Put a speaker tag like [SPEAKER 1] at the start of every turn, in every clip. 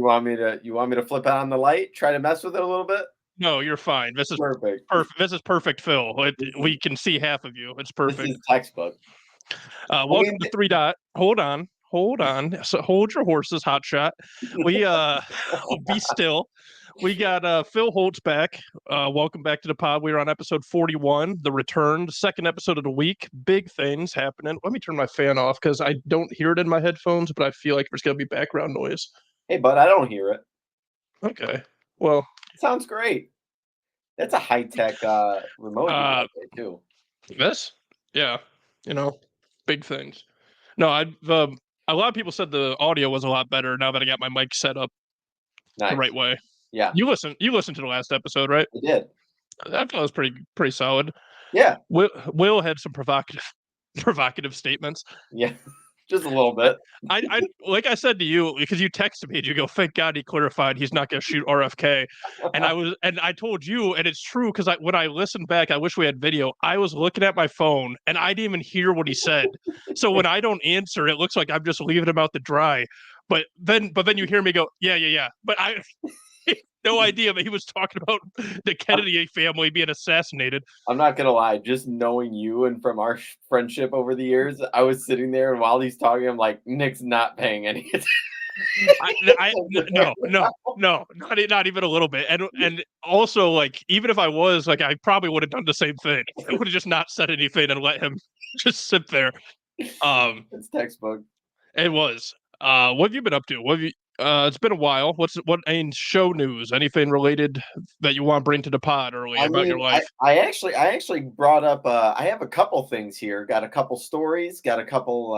[SPEAKER 1] You want me to flip on the light? Try to mess with it a little bit?
[SPEAKER 2] No, you're fine. This is
[SPEAKER 1] Perfect.
[SPEAKER 2] perfect. This is perfect, Phil. We can see half of you. It's
[SPEAKER 1] This
[SPEAKER 2] perfect.
[SPEAKER 1] is textbook.
[SPEAKER 2] Welcome to Three Dot. Hold on. So hold your horses, hot shot. We be still. We got Phil Holtz back. Welcome back to the pod. We are on episode 41, the return, second episode of the week. Big things happening. Let me turn my fan off because I don't hear it in my headphones, but I feel like there's gonna be background noise.
[SPEAKER 1] Hey, bud, I don't hear it.
[SPEAKER 2] Okay. Well,
[SPEAKER 1] sounds great. That's a high-tech remote too.
[SPEAKER 2] This? Yeah. Big things. No, a lot of people said the audio was a lot better now that I got my mic set up the right way.
[SPEAKER 1] Yeah.
[SPEAKER 2] You listened to the last episode, right?
[SPEAKER 1] I did.
[SPEAKER 2] I thought it was pretty solid.
[SPEAKER 1] Yeah.
[SPEAKER 2] Will had some provocative statements.
[SPEAKER 1] Yeah. Just a little bit.
[SPEAKER 2] I like I said to you, because you texted me and you go, thank God he clarified he's not going to shoot RFK. And I told you, and it's true, because when I listened back, I wish we had video. I was looking at my phone and I didn't even hear what he said. So when I don't answer, it looks like I'm just leaving him out to dry. But then you hear me go, yeah. But I no idea that he was talking about the Kennedy family being assassinated.
[SPEAKER 1] I'm not gonna lie, just knowing you and from our friendship over the years, I was sitting there and while he's talking, I'm like, Nick's not paying any attention.
[SPEAKER 2] No, not even a little bit. And also, like, even if I was, like, I probably would have done the same thing. I would have just not said anything and let him just sit there.
[SPEAKER 1] It's textbook.
[SPEAKER 2] It was. What have you been up to? It's been a while. Any show news? Anything related that you want to bring to the pod early about your life?
[SPEAKER 1] I actually brought up. I have a couple things here. Got a couple stories. Got a couple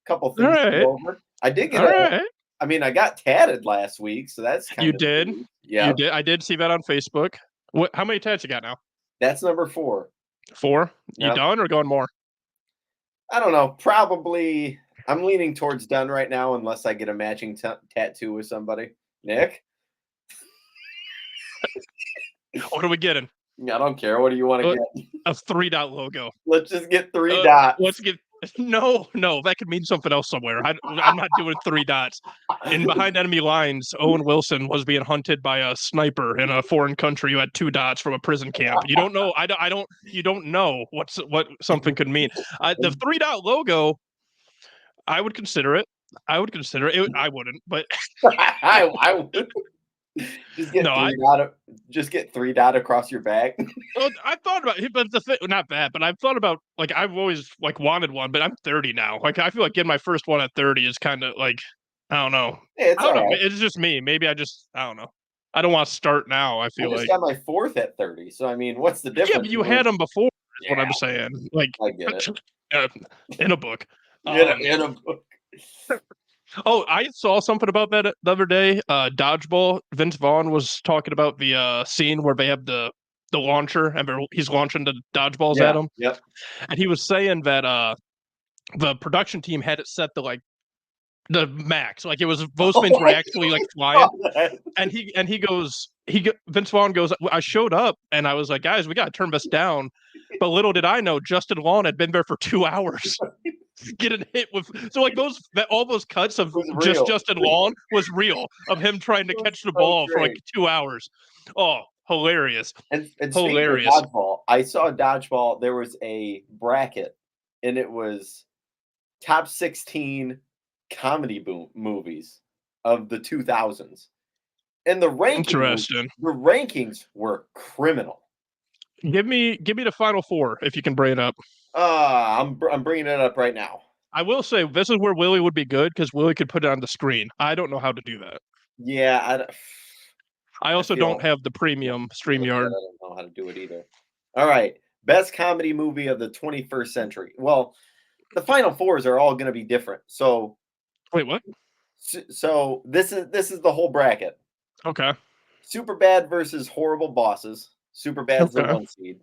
[SPEAKER 1] things to go over. I did get I mean, I got tatted last week, so that's kind of.
[SPEAKER 2] You did?
[SPEAKER 1] Yeah,
[SPEAKER 2] you did. I did see that on Facebook. How many tats you got now?
[SPEAKER 1] That's number 4.
[SPEAKER 2] 4? You done or going more?
[SPEAKER 1] I don't know. Probably. I'm leaning towards done right now, unless I get a matching tattoo with somebody. Nick,
[SPEAKER 2] what are we getting?
[SPEAKER 1] I don't care. What do you want to get?
[SPEAKER 2] A 3-dot logo.
[SPEAKER 1] Let's just get 3 dots.
[SPEAKER 2] Let's get. No, that could mean something else somewhere. I'm not doing 3 dots. In behind enemy lines, Owen Wilson was being hunted by a sniper in a foreign country who had 2 dots from a prison camp. You don't know. You don't know what something could mean. The 3-dot logo, I would consider it. I wouldn't, but
[SPEAKER 1] I would. Just get 3 dot across your back.
[SPEAKER 2] Well, I thought about it, but not that, but I've thought about, like, I've always, like, wanted one, but I'm 30 now. Like, I feel like getting my first one at 30 is kind of like, I don't know.
[SPEAKER 1] It's
[SPEAKER 2] I don't know. It's just me. Maybe I don't know. I don't want to start now. I feel like
[SPEAKER 1] I got my 4th at 30. So I mean, what's the difference?
[SPEAKER 2] Yeah, but you had them before. Is what I'm saying. Like,
[SPEAKER 1] I get
[SPEAKER 2] it. In a book.
[SPEAKER 1] In a book.
[SPEAKER 2] Oh, I saw something about that the other day. Dodgeball. Vince Vaughn was talking about the scene where they have the launcher and he's launching the dodgeballs at him.
[SPEAKER 1] Yep.
[SPEAKER 2] And he was saying that the production team had it set to, like, the max. Like, it was, those things were actually, like, flying. And Vince Vaughn goes, I showed up and I was like, guys, we got to turn this down. But little did I know, Justin Long had been there for 2 hours. Getting hit with, so, like, all those cuts of just Justin Long was real, of him trying to catch the ball for, like, 2 hours. Oh, hilarious.
[SPEAKER 1] And hilarious. Of dodgeball, I saw dodgeball. There was a bracket and it was top 16 comedy movies of the 2000s. And the rankings were criminal.
[SPEAKER 2] Give me the final 4 if you can bring it up.
[SPEAKER 1] I'm bringing it up right now.
[SPEAKER 2] I will say this is where Willie would be good, because Willie could put it on the screen. I don't know how to do that.
[SPEAKER 1] Yeah,
[SPEAKER 2] I also don't have the premium StreamYard.
[SPEAKER 1] I don't know how to do it either. All right, best comedy movie of the 21st century. Well, the final 4s are all going to be different. So
[SPEAKER 2] wait, what?
[SPEAKER 1] So this is the whole bracket.
[SPEAKER 2] Okay.
[SPEAKER 1] Superbad versus Horrible Bosses. Superbad's the 1 seed.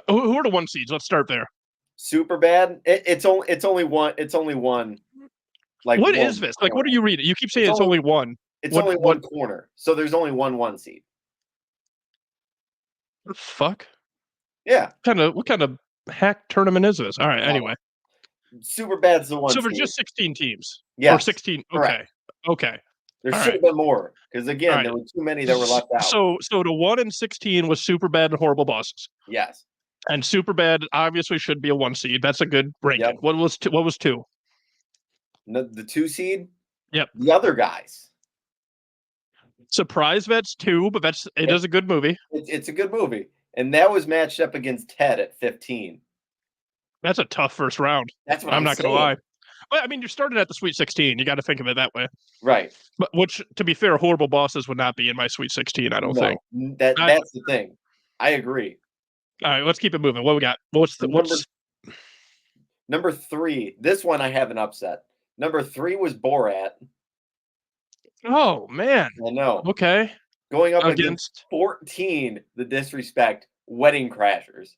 [SPEAKER 2] Who are the 1 seeds? Let's start there.
[SPEAKER 1] Superbad. It's only one. It's only one. Like,
[SPEAKER 2] what is this? Like, what are you reading? You keep saying it's only one.
[SPEAKER 1] It's only one corner. So there's only one seed.
[SPEAKER 2] What the fuck?
[SPEAKER 1] Yeah.
[SPEAKER 2] What kind of hack tournament is this? All right. Anyway.
[SPEAKER 1] Superbad's the 1 seed.
[SPEAKER 2] So there's just 16 teams.
[SPEAKER 1] Yeah.
[SPEAKER 2] Or 16. Okay.
[SPEAKER 1] There should have been more because again, there were too many that were left out.
[SPEAKER 2] So the 1 in 16 was Superbad and Horrible Bosses.
[SPEAKER 1] Yes.
[SPEAKER 2] And Superbad obviously should be a 1 seed. That's a good ranking. Yep. What was 2?
[SPEAKER 1] The 2 seed?
[SPEAKER 2] Yep.
[SPEAKER 1] The Other Guys.
[SPEAKER 2] Surprise Vet's 2, but it is a good movie.
[SPEAKER 1] It's a good movie. And that was matched up against Ted at 15.
[SPEAKER 2] That's a tough first round.
[SPEAKER 1] That's what
[SPEAKER 2] I'm not going to lie. But I mean, you started at the Sweet 16. You got to think of it that way.
[SPEAKER 1] Right.
[SPEAKER 2] But which, to be fair, Horrible Bosses would not be in my Sweet 16, I don't think.
[SPEAKER 1] That's the thing. I agree.
[SPEAKER 2] All right, let's keep it moving. What we got?
[SPEAKER 1] Number 3? This one I have an upset. Number 3 was Borat.
[SPEAKER 2] Oh man.
[SPEAKER 1] I know.
[SPEAKER 2] Okay.
[SPEAKER 1] Going up against 14, The Disrespect, Wedding Crashers.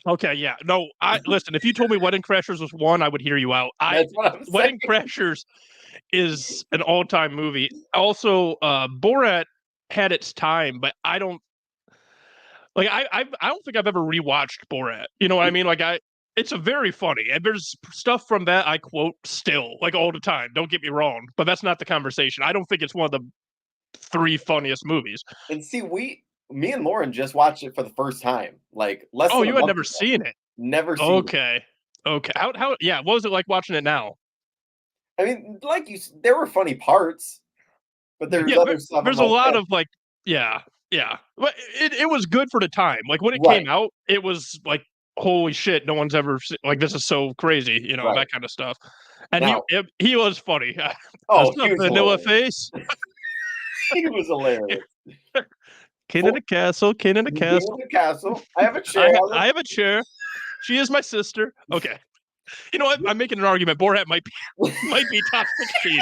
[SPEAKER 2] Okay, yeah. No, listen, if you told me Wedding Crashers was 1, I would hear you out.
[SPEAKER 1] That's what I'm saying.
[SPEAKER 2] Wedding Crashers is an all-time movie. Also, Borat had its time, but I don't think I've ever rewatched Borat. You know what I mean? It's a very funny, and there's stuff from that I quote still, like all the time. Don't get me wrong, but that's not the conversation. I don't think it's one of the 3 funniest movies.
[SPEAKER 1] And see, me and Lauren just watched it for the first time. Like less.
[SPEAKER 2] Oh, you had never seen it?
[SPEAKER 1] Never seen it.
[SPEAKER 2] Okay. How? Yeah. What was it like watching it now?
[SPEAKER 1] I mean, there were funny parts, but there's other stuff.
[SPEAKER 2] There's a lot of yeah. But it was good for the time. Like when it came out, it was like, holy shit, no one's ever seen, like, this is so crazy, that kind of stuff. And he was funny.
[SPEAKER 1] Oh, he was
[SPEAKER 2] vanilla face.
[SPEAKER 1] He was hilarious.
[SPEAKER 2] King in the castle.
[SPEAKER 1] King in the castle. I have a chair.
[SPEAKER 2] I have a chair. She is my sister. Okay. You know what? I'm making an argument. Borat might be top 16.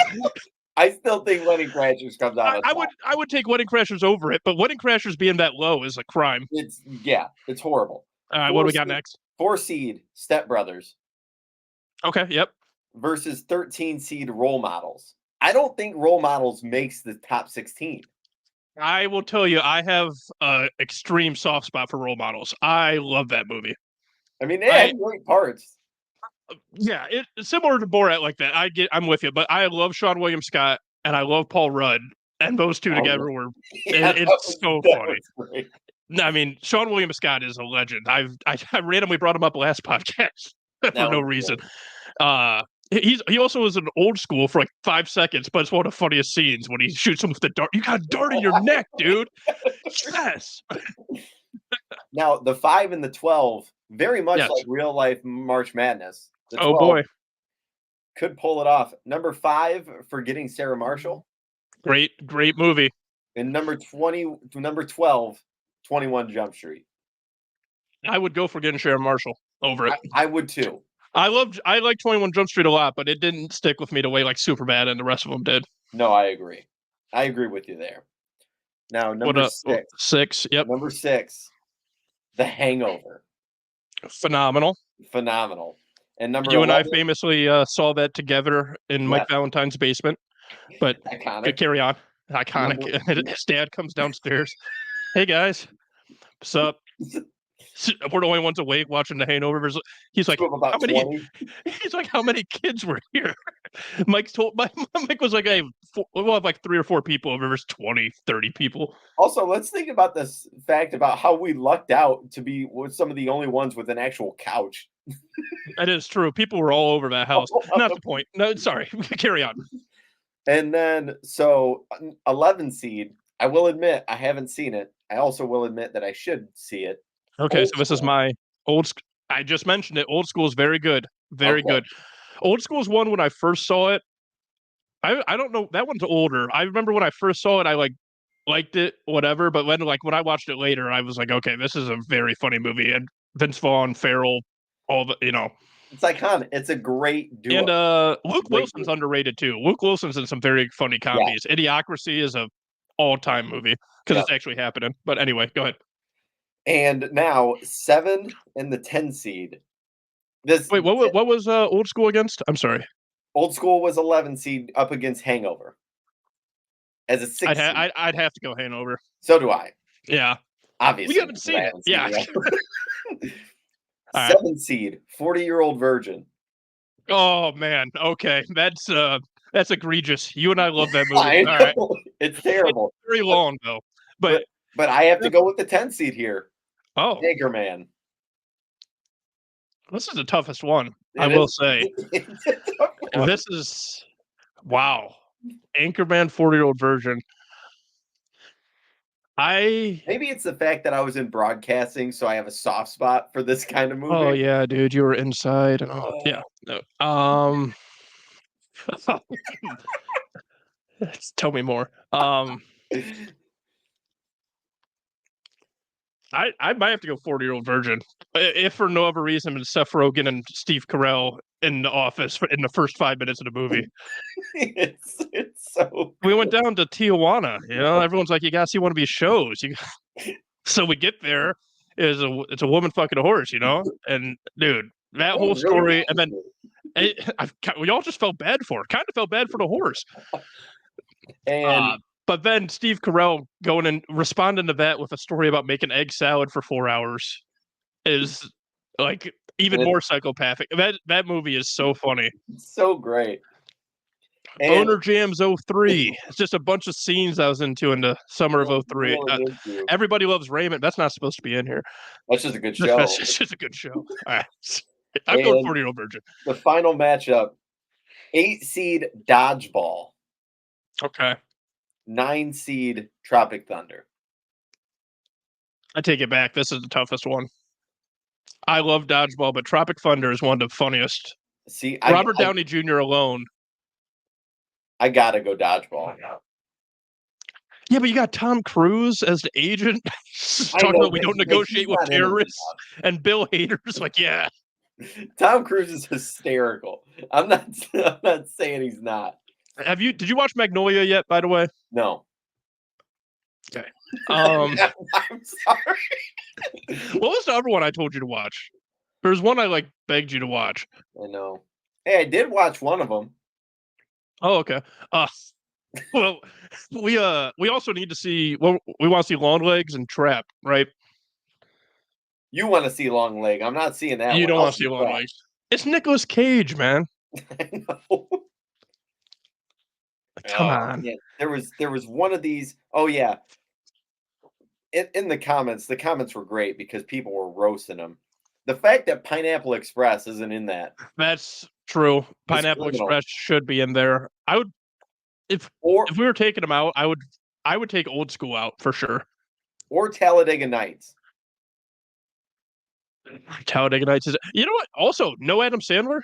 [SPEAKER 1] I still think Wedding Crashers comes out.
[SPEAKER 2] I would take Wedding Crashers over it, but Wedding Crashers being that low is a crime.
[SPEAKER 1] It's horrible.
[SPEAKER 2] All right, what do we got next?
[SPEAKER 1] 4 seed Step Brothers.
[SPEAKER 2] Okay, yep.
[SPEAKER 1] Versus 13 seed Role Models. I don't think Role Models makes the top 16.
[SPEAKER 2] I will tell you, I have an extreme soft spot for Role Models. I love that movie.
[SPEAKER 1] I mean, it had great parts.
[SPEAKER 2] Yeah, it's similar to Borat like that. I'm with you, but I love Sean William Scott and I love Paul Rudd, and those two together were it's so funny. I mean, Sean William Scott is a legend. I randomly brought him up last podcast for no reason. He also was in Old School for like 5 seconds, but it's one of the funniest scenes when he shoots him with the dart. You got a dart in your neck, dude. Yes.
[SPEAKER 1] Now the 5 and the 12, very much like real life March Madness.
[SPEAKER 2] Oh boy,
[SPEAKER 1] could pull it off. Number 5, Forgetting Sarah Marshall.
[SPEAKER 2] Great movie.
[SPEAKER 1] And number 12, 21 Jump Street.
[SPEAKER 2] I would go Forgetting Sarah Marshall over it.
[SPEAKER 1] I would too.
[SPEAKER 2] I like 21 Jump Street a lot, but it didn't stick with me the way like Superbad and the rest of them did.
[SPEAKER 1] No, I agree. I agree with you there. Now, number 6.
[SPEAKER 2] 6, yep.
[SPEAKER 1] Number 6, The Hangover.
[SPEAKER 2] Phenomenal.
[SPEAKER 1] And number
[SPEAKER 2] you
[SPEAKER 1] 11,
[SPEAKER 2] and I famously saw that together in Mike Valentine's basement. But carry on. Iconic. His dad comes downstairs. Hey guys, what's up? We're the only ones awake watching The Hangover. He's like, how many? He's like, how many kids were here? Mike was like, hey, we'll have like 3 or 4 people. There's 20, 30 people.
[SPEAKER 1] Also, let's think about this fact about how we lucked out to be some of the only ones with an actual couch.
[SPEAKER 2] That is true. People were all over that house. Not the point. No, sorry. Carry on.
[SPEAKER 1] And then, 11 seed. I will admit I haven't seen it. I also will admit that I should see it.
[SPEAKER 2] Okay, so this is my old. I just mentioned it. Old School is very good, very good. Old School is one when I first saw it. I don't know, that one's older. I remember when I first saw it, I liked it, whatever. But when I watched it later, I was like, okay, this is a very funny movie. And Vince Vaughn, Farrell, all the
[SPEAKER 1] It's iconic. It's a great duo.
[SPEAKER 2] And Luke Wilson's underrated too. Luke Wilson's in some very funny comedies. Idiocracy is a all-time movie because it's actually happening. But anyway, go ahead.
[SPEAKER 1] And now 7 and the 10 seed.
[SPEAKER 2] Wait, what was Old School against? I'm sorry.
[SPEAKER 1] Old School was 11 seed up against Hangover. As a 6
[SPEAKER 2] I'd have to go Hangover.
[SPEAKER 1] So do I.
[SPEAKER 2] Yeah.
[SPEAKER 1] Obviously.
[SPEAKER 2] We haven't seen it. Yeah.
[SPEAKER 1] 7 seed, 40-Year-Old Virgin.
[SPEAKER 2] Oh man. Okay. That's That's egregious. You and I love that movie.
[SPEAKER 1] I know.
[SPEAKER 2] All right.
[SPEAKER 1] It's terrible.
[SPEAKER 2] It's very long though. But
[SPEAKER 1] I have to go with the 10 seed here.
[SPEAKER 2] Oh,
[SPEAKER 1] Anchorman.
[SPEAKER 2] this is the toughest one. I will say. This is wow. Anchorman 40-year-old virgin.
[SPEAKER 1] Maybe it's the fact that I was in broadcasting, so I have a soft spot for this kind of movie.
[SPEAKER 2] Oh yeah, dude, you were inside and yeah. Tell me more. I might have to go 40-year-old virgin. If for no other reason than Seth Rogen and Steve Carell in the office in the first 5 minutes of the movie.
[SPEAKER 1] It's so
[SPEAKER 2] we went down to Tijuana, everyone's like, you gotta see one of these shows. So we get there, it's a woman fucking a horse, and dude, that whole story, and then we all just felt bad for her. Kind of felt bad for the horse.
[SPEAKER 1] And
[SPEAKER 2] but then Steve Carell going and responding to that with a story about making egg salad for 4 hours is like even more psychopathic. That movie is so funny.
[SPEAKER 1] It's so great.
[SPEAKER 2] Boner Jams 03. It's just a bunch of scenes I was into in the summer of 03. Everybody Loves Raymond. That's not supposed to be in here.
[SPEAKER 1] That's just a good show.
[SPEAKER 2] It's just a good show. All right. I'm going 40-year-old virgin.
[SPEAKER 1] The final matchup, 8 seed Dodgeball.
[SPEAKER 2] Okay.
[SPEAKER 1] 9 seed Tropic Thunder.
[SPEAKER 2] I take it back. This is the toughest one. I love Dodgeball, but Tropic Thunder is one of the funniest.
[SPEAKER 1] See,
[SPEAKER 2] Robert Downey Jr. alone.
[SPEAKER 1] I gotta go Dodgeball.
[SPEAKER 2] Yeah, but you got Tom Cruise as the agent talking about we don't negotiate with terrorists, and Bill Hader's like, yeah.
[SPEAKER 1] Tom Cruise is hysterical. I'm not saying he's not.
[SPEAKER 2] Did you watch Magnolia yet, by the way?
[SPEAKER 1] No.
[SPEAKER 2] Okay.
[SPEAKER 1] I'm sorry.
[SPEAKER 2] What was the other one I told you to watch? There's one I begged you to watch.
[SPEAKER 1] I know. Hey, I did watch one of them.
[SPEAKER 2] Oh, okay. Well, we also need to see. Well, we want to see Long Legs and Trap, right?
[SPEAKER 1] You want to see Long Leg? I'm not seeing that.
[SPEAKER 2] You don't want to see Long Legs. It's Nicolas Cage, man.
[SPEAKER 1] I know.
[SPEAKER 2] Come on.
[SPEAKER 1] Yeah, there was one of these. Oh yeah. In the comments were great because people were roasting them. The fact that Pineapple Express isn't in that.
[SPEAKER 2] That's true. Pineapple Express should be in there. I would, if we were taking them out, I would take Old School out for sure.
[SPEAKER 1] Or Talladega Nights.
[SPEAKER 2] Talladega Nights is. You know what? Also, no Adam Sandler.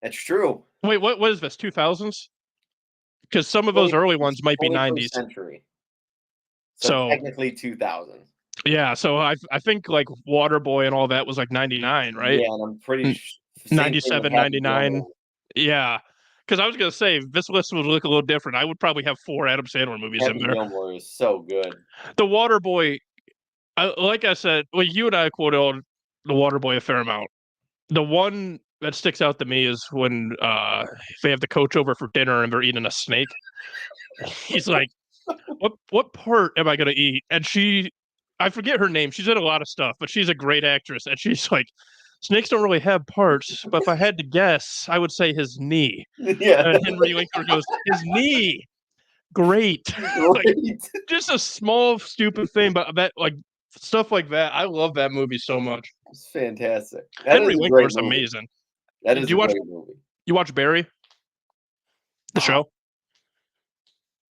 [SPEAKER 1] That's true.
[SPEAKER 2] Wait, what is this? 2000s? Because some of those early ones might be 90s.
[SPEAKER 1] Century.
[SPEAKER 2] So
[SPEAKER 1] technically 2000.
[SPEAKER 2] Yeah, so I think Waterboy and all that was 99, right?
[SPEAKER 1] Yeah, and I'm pretty sure
[SPEAKER 2] 97, 99. Yeah. Because I was going to say, this list would look a little different. I would probably have 4 Adam Sandler movies in there.
[SPEAKER 1] Gilmore is so good. The
[SPEAKER 2] Waterboy, like I said, you and I quoted The Waterboy a fair amount. The one that sticks out to me is when they have the coach over for dinner and they're eating a snake. He's like, what part am I going to eat? And I forget her name. She's in a lot of stuff, but she's a great actress. And she's like, snakes don't really have parts, but if I had to guess, I would say his knee.
[SPEAKER 1] Yeah.
[SPEAKER 2] And Henry Winkler goes, his knee. Great. Just a small, stupid thing, but that stuff like that. I love that movie so much.
[SPEAKER 1] It's fantastic.
[SPEAKER 2] Henry Winkler's amazing.
[SPEAKER 1] That is a great movie.
[SPEAKER 2] You watch Barry? The show?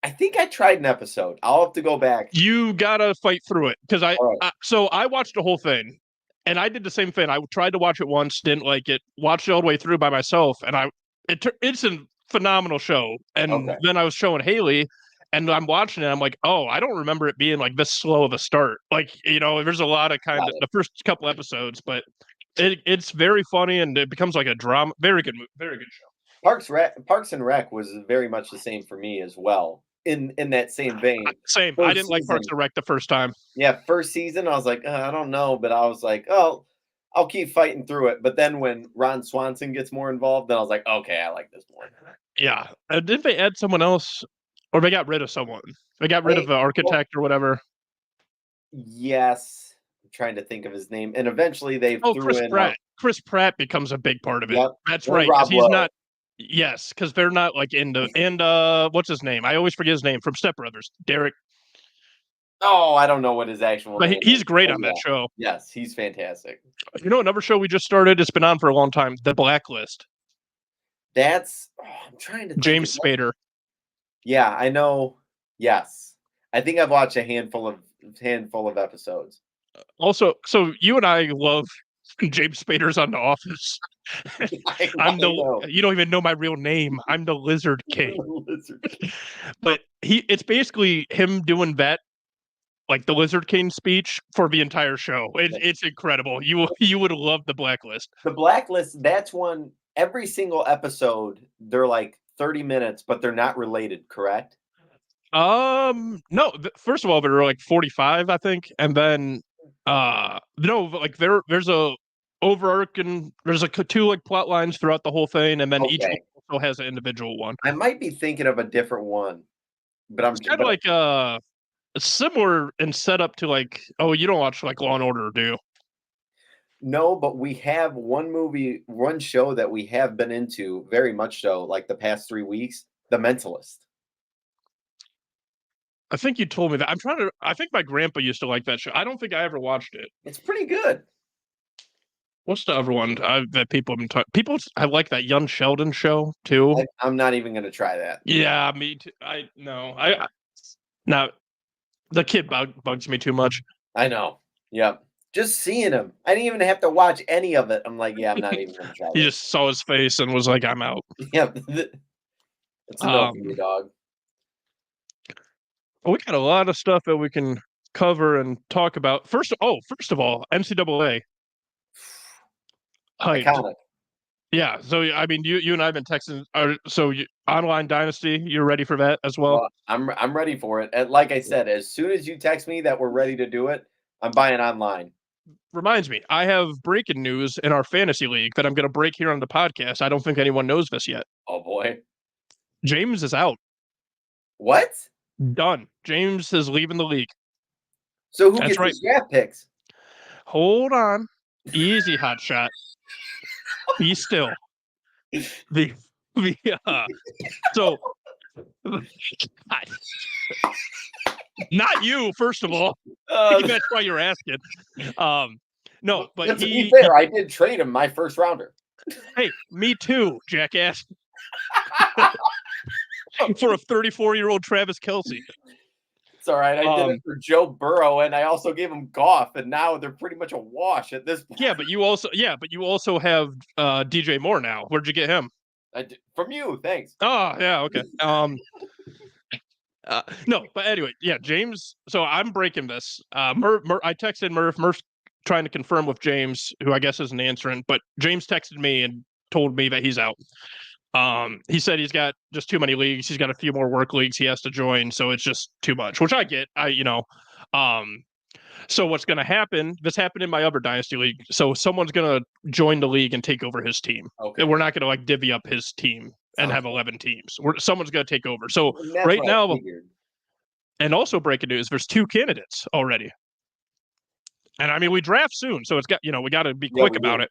[SPEAKER 1] I think I tried an episode. I'll have to go back.
[SPEAKER 2] You gotta fight through it because so I watched the whole thing, and I did the same thing. I tried to watch it once, didn't like it. Watched it all the way through by myself, and it's a phenomenal show. And then I was showing Haley, and I'm watching it. I'm like, oh, I don't remember it being this slow of a start. There's a lot of the first couple episodes, but it's very funny and it becomes a drama. Very good show.
[SPEAKER 1] Parks and Rec was very much the same for me as well. In that same vein.
[SPEAKER 2] Same. I didn't like Parks and Rec the first time.
[SPEAKER 1] Yeah, first season I was like, I don't know, but I was like, oh, I'll keep fighting through it. But then when Ron Swanson gets more involved, then I was like, okay, I like this more.
[SPEAKER 2] Yeah. Did they add someone else, or they got rid of someone? They got rid of the architect or whatever.
[SPEAKER 1] Yes, I'm trying to think of his name, and eventually they threw
[SPEAKER 2] Chris
[SPEAKER 1] in
[SPEAKER 2] Pratt. Chris Pratt becomes a big part of it.
[SPEAKER 1] Yep.
[SPEAKER 2] That's right. He's not. Yes, because they're not like into and what's his name? I always forget his name from Step Brothers. Derek.
[SPEAKER 1] Oh, I don't know what his actual
[SPEAKER 2] But
[SPEAKER 1] name
[SPEAKER 2] he's
[SPEAKER 1] is.
[SPEAKER 2] great
[SPEAKER 1] But
[SPEAKER 2] on
[SPEAKER 1] yeah.
[SPEAKER 2] that show.
[SPEAKER 1] Yes, he's fantastic.
[SPEAKER 2] You know another show we just started? It's been on for a long time. The Blacklist.
[SPEAKER 1] I'm trying to think.
[SPEAKER 2] James Spader.
[SPEAKER 1] Yeah, I know. Yes. I think I've watched a handful of episodes.
[SPEAKER 2] Also, so you and I love James Spader's on The Office.
[SPEAKER 1] I know.
[SPEAKER 2] You don't even know my real name. I'm the Lizard King.
[SPEAKER 1] Lizard.
[SPEAKER 2] But it's basically him doing that, like the Lizard King speech for the entire show. It's incredible. You would love The Blacklist.
[SPEAKER 1] The Blacklist, that's one every single episode, they're like 30 minutes, but they're not related, correct?
[SPEAKER 2] No. First of all, they're like 45, I think, and then no, like there's a overarching. There's like two like plot lines throughout the whole thing, and then each one
[SPEAKER 1] Okay.
[SPEAKER 2] also has an individual one.
[SPEAKER 1] I might be thinking of a different one, but
[SPEAKER 2] It's kind of like similar in setup to like, oh, you don't watch like Law and Order, do you?
[SPEAKER 1] no, but we have one show that we have been into very much so, like the past 3 weeks, The Mentalist.
[SPEAKER 2] I think you told me that. I think my grandpa used to like that show. I don't think I ever watched it.
[SPEAKER 1] It's pretty good.
[SPEAKER 2] What's the other one that people have been talking? People, I like that Young Sheldon show too.
[SPEAKER 1] I'm not even gonna try that.
[SPEAKER 2] Yeah, me too. No. The kid bugs me too much.
[SPEAKER 1] I know. Yep. Just seeing him. I didn't even have to watch any of it. I'm like, yeah, I'm not even gonna try
[SPEAKER 2] He
[SPEAKER 1] that.
[SPEAKER 2] just saw his face and was like, "I'm out."
[SPEAKER 1] Yep. It's enough for you, dog.
[SPEAKER 2] We got a lot of stuff that we can cover and talk about. First of all, NCAA. Hyped.
[SPEAKER 1] Iconic.
[SPEAKER 2] Yeah. So I mean, you and I have been texting. Online Dynasty, you're ready for that as well?
[SPEAKER 1] Well, I'm ready for it. And like I said, as soon as you text me that we're ready to do it, I'm buying online.
[SPEAKER 2] Reminds me, I have breaking news in our fantasy league that I'm going to break here on the podcast. I don't think anyone knows this yet.
[SPEAKER 1] Oh boy.
[SPEAKER 2] James is out.
[SPEAKER 1] What?
[SPEAKER 2] Done. James is leaving the league.
[SPEAKER 1] So who
[SPEAKER 2] That's
[SPEAKER 1] gets
[SPEAKER 2] right.
[SPEAKER 1] his draft picks?
[SPEAKER 2] Hold on. Easy, hot shot. Be still. So not you, first of all. That's why you're asking. No, but
[SPEAKER 1] to be fair, I did trade him my first rounder.
[SPEAKER 2] Hey, me too, jackass. For a 34-year-old Travis Kelce.
[SPEAKER 1] It's all right. I did it for Joe Burrow, and I also gave him Goff, and now they're pretty much a wash at this point.
[SPEAKER 2] Yeah, but you also have DJ Moore now. Where'd you get him?
[SPEAKER 1] I did, from you, thanks.
[SPEAKER 2] Oh, yeah, okay. No, but anyway, yeah, James. So I'm breaking this. I texted Murph. Murph's trying to confirm with James, who I guess isn't answering, but James texted me and told me that he's out. He said he's got just too many leagues. He's got a few more work leagues he has to join, so it's just too much, which I get. So what's going to happen? This happened in my other dynasty league. So someone's going to join the league and take over his team.
[SPEAKER 1] Okay.
[SPEAKER 2] And we're not going to like divvy up his team and have 11 teams. Someone's going to take over. So
[SPEAKER 1] That's
[SPEAKER 2] right now, and also breaking news, there's 2 candidates already. And I mean, we draft soon, so it's got we got to be quick about it.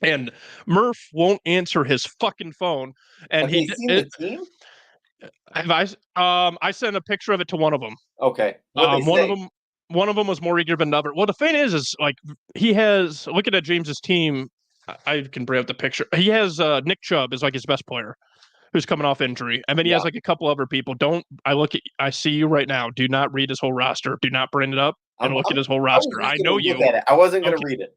[SPEAKER 2] And Murph won't answer his fucking phone. And
[SPEAKER 1] have seen the team?
[SPEAKER 2] I sent a picture of it to one of them.
[SPEAKER 1] Okay.
[SPEAKER 2] One of them was more eager than another. Well, the thing is like he has looking at James's team. I can bring up the picture. He has Nick Chubb is like his best player, who's coming off injury, and then he has like a couple other people. I see you right now. Do not read his whole roster. Do not bring it up and look at his whole roster. I know you.
[SPEAKER 1] At it. I wasn't going to read it.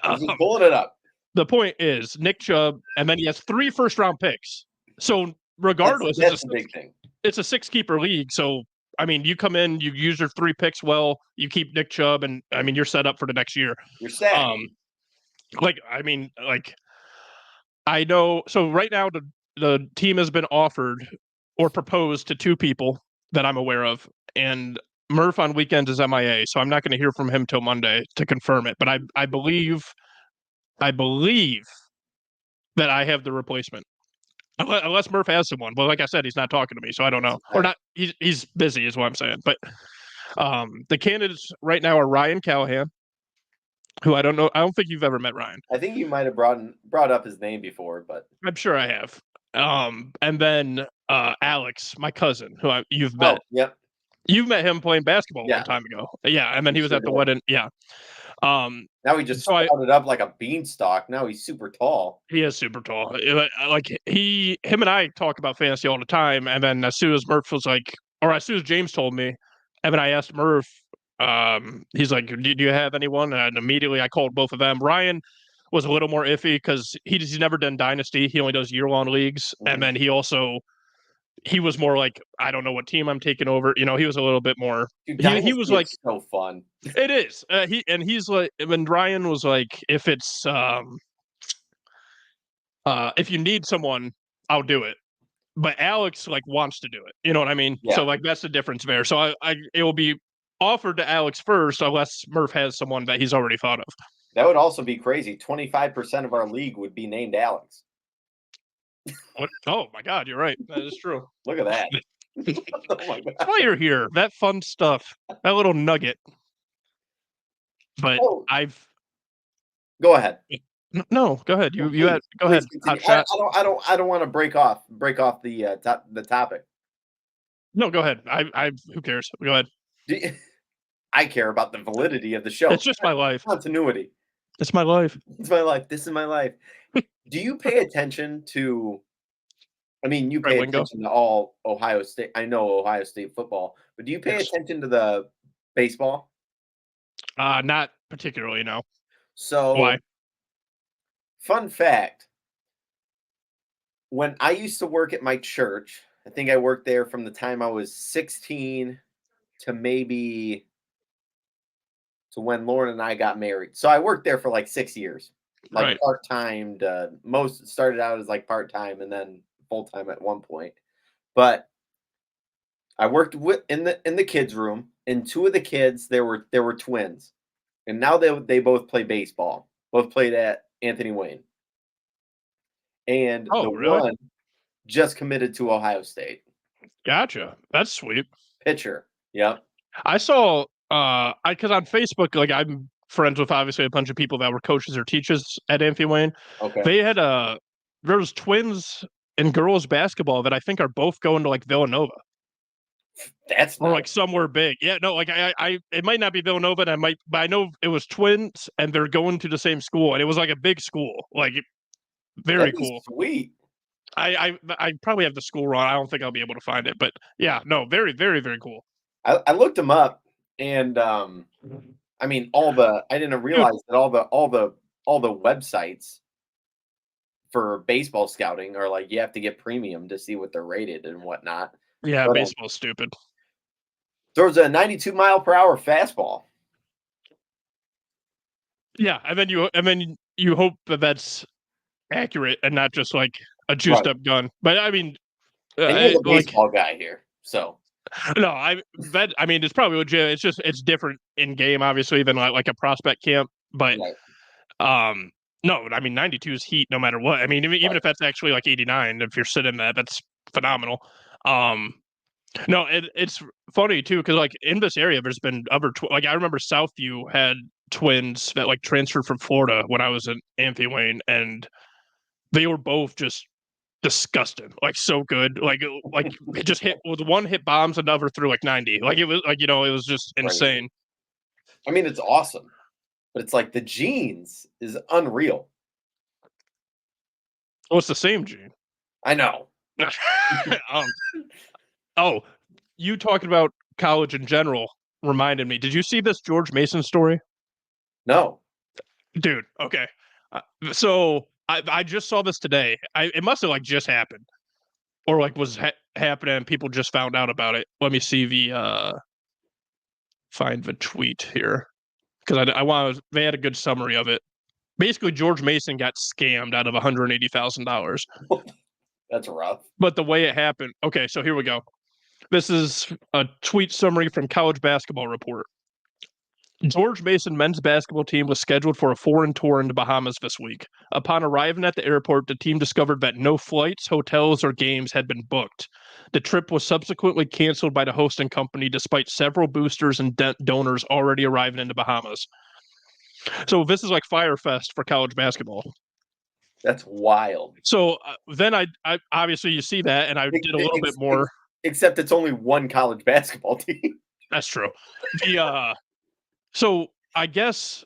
[SPEAKER 1] I was just pulling it up.
[SPEAKER 2] The point is Nick Chubb, and then he has 3 first-round picks. So regardless,
[SPEAKER 1] that's a big thing.
[SPEAKER 2] It's a 6-keeper league. So I mean, you come in, you use your 3 picks well, you keep Nick Chubb, and I mean, you're set up for the next year.
[SPEAKER 1] You're set.
[SPEAKER 2] I know. So right now, the team has been offered or proposed to 2 people that I'm aware of, and Murph on weekends is MIA, so I'm not going to hear from him till Monday to confirm it. But I believe that I have the replacement. Unless Murph has someone. Well, like I said, he's not talking to me, so I don't know. Or not. He's busy, is what I'm saying. But the candidates right now are Ryan Callahan, who I don't know. I don't think you've ever met Ryan.
[SPEAKER 1] I think you might have brought up his name before, but
[SPEAKER 2] I'm sure I have. And then Alex, my cousin, you've met.
[SPEAKER 1] oh, yep,
[SPEAKER 2] You've met him playing basketball a long
[SPEAKER 1] yeah,
[SPEAKER 2] time ago. Yeah, and then
[SPEAKER 1] we
[SPEAKER 2] he was
[SPEAKER 1] sure
[SPEAKER 2] at the
[SPEAKER 1] did.
[SPEAKER 2] wedding. Yeah.
[SPEAKER 1] Now he just
[SPEAKER 2] So
[SPEAKER 1] sprouted up like a beanstalk. Now he's super tall.
[SPEAKER 2] he is super tall. Like him and I talk about fantasy all the time. And then as soon as Murph was like, or as soon as James told me, and then I asked Murph, he's like, do you have anyone? And immediately I called both of them. Ryan was a little more iffy because he's never done Dynasty. He only does year-long leagues. And then he was more like, I don't know what team I'm taking over. You know, he was a little bit more.
[SPEAKER 1] Dude,
[SPEAKER 2] He was
[SPEAKER 1] Dynasty
[SPEAKER 2] like,
[SPEAKER 1] is so fun.
[SPEAKER 2] it is. He's like, when Ryan was like, if you need someone, I'll do it. But Alex like wants to do it. You know what I mean?
[SPEAKER 1] Yeah.
[SPEAKER 2] So like that's the difference there. So it will be offered to Alex first, unless Murph has someone that he's already thought of.
[SPEAKER 1] That would also be crazy. 25% of our league would be named Alex.
[SPEAKER 2] What? Oh my God, you're right. That is true.
[SPEAKER 1] Look at that. Oh my God.
[SPEAKER 2] That's why you're here. That fun stuff. That little nugget. But
[SPEAKER 1] Go ahead.
[SPEAKER 2] No, go ahead. Go ahead. Hot shot.
[SPEAKER 1] I don't want to break off the topic.
[SPEAKER 2] No, go ahead. Who cares? Go ahead.
[SPEAKER 1] I care about the validity of the show.
[SPEAKER 2] It's just my life.
[SPEAKER 1] Continuity.
[SPEAKER 2] It's my life.
[SPEAKER 1] It's my life. This is my life. Do you pay attention to? I mean, you pay attention to all Ohio State. I know Ohio State football, but do you pay attention to the baseball?
[SPEAKER 2] Not particularly, no.
[SPEAKER 1] So
[SPEAKER 2] why?
[SPEAKER 1] Fun fact. When I used to work at my church, I think I worked there from the time I was 16 to when Lauren and I got married. So I worked there for like 6 years, like part-time. Most started out as like part-time and then full-time at one point. But I worked in the kids' room, and two of the kids there were twins, and now they both play baseball. Both played at Anthony Wayne, and one just committed to Ohio State.
[SPEAKER 2] Gotcha. That's sweet.
[SPEAKER 1] Pitcher. Yep.
[SPEAKER 2] I saw because on Facebook, like I'm friends with obviously a bunch of people that were coaches or teachers at Anthony Wayne.
[SPEAKER 1] Okay.
[SPEAKER 2] They had there was twins in girls basketball that I think are both going to like Villanova.
[SPEAKER 1] That's
[SPEAKER 2] or like somewhere big. Yeah, no, like I it might not be Villanova, and but I know it was twins, and they're going to the same school, and it was like a big school, like very cool.
[SPEAKER 1] Sweet.
[SPEAKER 2] I probably have the school wrong. I don't think I'll be able to find it, but yeah, no, very, very, very cool.
[SPEAKER 1] I looked them up, and I mean I didn't realize that all the websites for baseball scouting are like you have to get premium to see what they're rated and whatnot.
[SPEAKER 2] Yeah, baseball's stupid.
[SPEAKER 1] Throws a 92-mile-per-hour fastball.
[SPEAKER 2] Yeah, and then you hope that that's accurate and not just like a juiced up gun. But I mean,
[SPEAKER 1] you're the baseball guy here, so
[SPEAKER 2] no, I mean it's probably legit. It's just it's different in game, obviously, than like a prospect camp. But no, I mean 92 is heat no matter what. I mean even if that's actually like 89, if you're sitting that, that's phenomenal. No, it's funny too because like in this area, there's been other like I remember Southview had twins that like transferred from Florida when I was in Anthony Wayne, and they were both just disgusting, like so good, like it just hit with one hit bombs, another through like 90, like it was like it was just insane.
[SPEAKER 1] I mean, it's awesome, but it's like the genes is unreal.
[SPEAKER 2] Oh, it's the same gene.
[SPEAKER 1] I know.
[SPEAKER 2] Oh, you talking about college in general reminded me. Did you see this George Mason story?
[SPEAKER 1] No.
[SPEAKER 2] Dude, okay. So I just saw this today. It must have like just happened, or like was happening and people just found out about it. Let me see find the tweet here because they had a good summary of it. Basically, George Mason got scammed out of $180,000.
[SPEAKER 1] That's rough.
[SPEAKER 2] But the way it happened. Okay, so here we go. This is a tweet summary from College Basketball Report. George Mason men's basketball team was scheduled for a foreign tour in the Bahamas this week. Upon arriving at the airport, the team discovered that no flights, hotels, or games had been booked. The trip was subsequently canceled by the hosting company despite several boosters and donors already arriving in the Bahamas. So this is like Fyre Fest for college basketball.
[SPEAKER 1] That's wild.
[SPEAKER 2] So then I obviously you see that, and I did a little bit more.
[SPEAKER 1] Except it's only one college basketball team.
[SPEAKER 2] That's true. The so I guess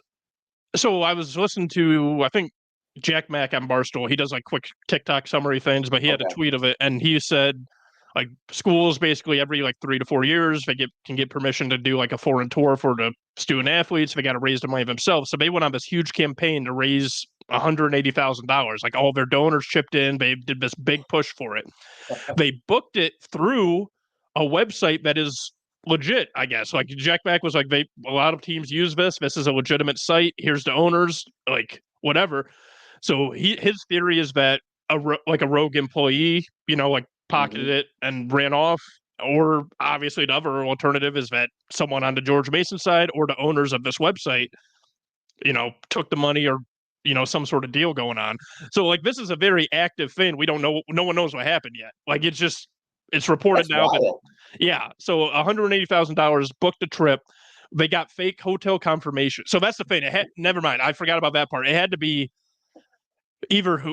[SPEAKER 2] so I was listening to I think Jack Mack on Barstool. He does like quick TikTok summary things, but he had a tweet of it, and he said like schools basically every like 3 to 4 years they can get permission to do like a foreign tour for the student athletes. They got to raise the money themselves, so they went on this huge campaign to raise $180,000. Like all their donors chipped in. They did this big push for it. They booked it through a website that is legit, I guess. Like Jack Mack was like, a lot of teams use this. This is a legitimate site. Here's the owners, like whatever. So his theory is that a rogue employee, like pocketed it and ran off. Or obviously the other alternative is that someone on the George Mason side or the owners of this website, took the money or, some sort of deal going on. So like this is a very active thing. We don't know. No one knows what happened yet. Like it's reported now that, yeah. So $180,000 booked a trip. They got fake hotel confirmation. So that's the thing. Never mind. I forgot about that part. It had to be either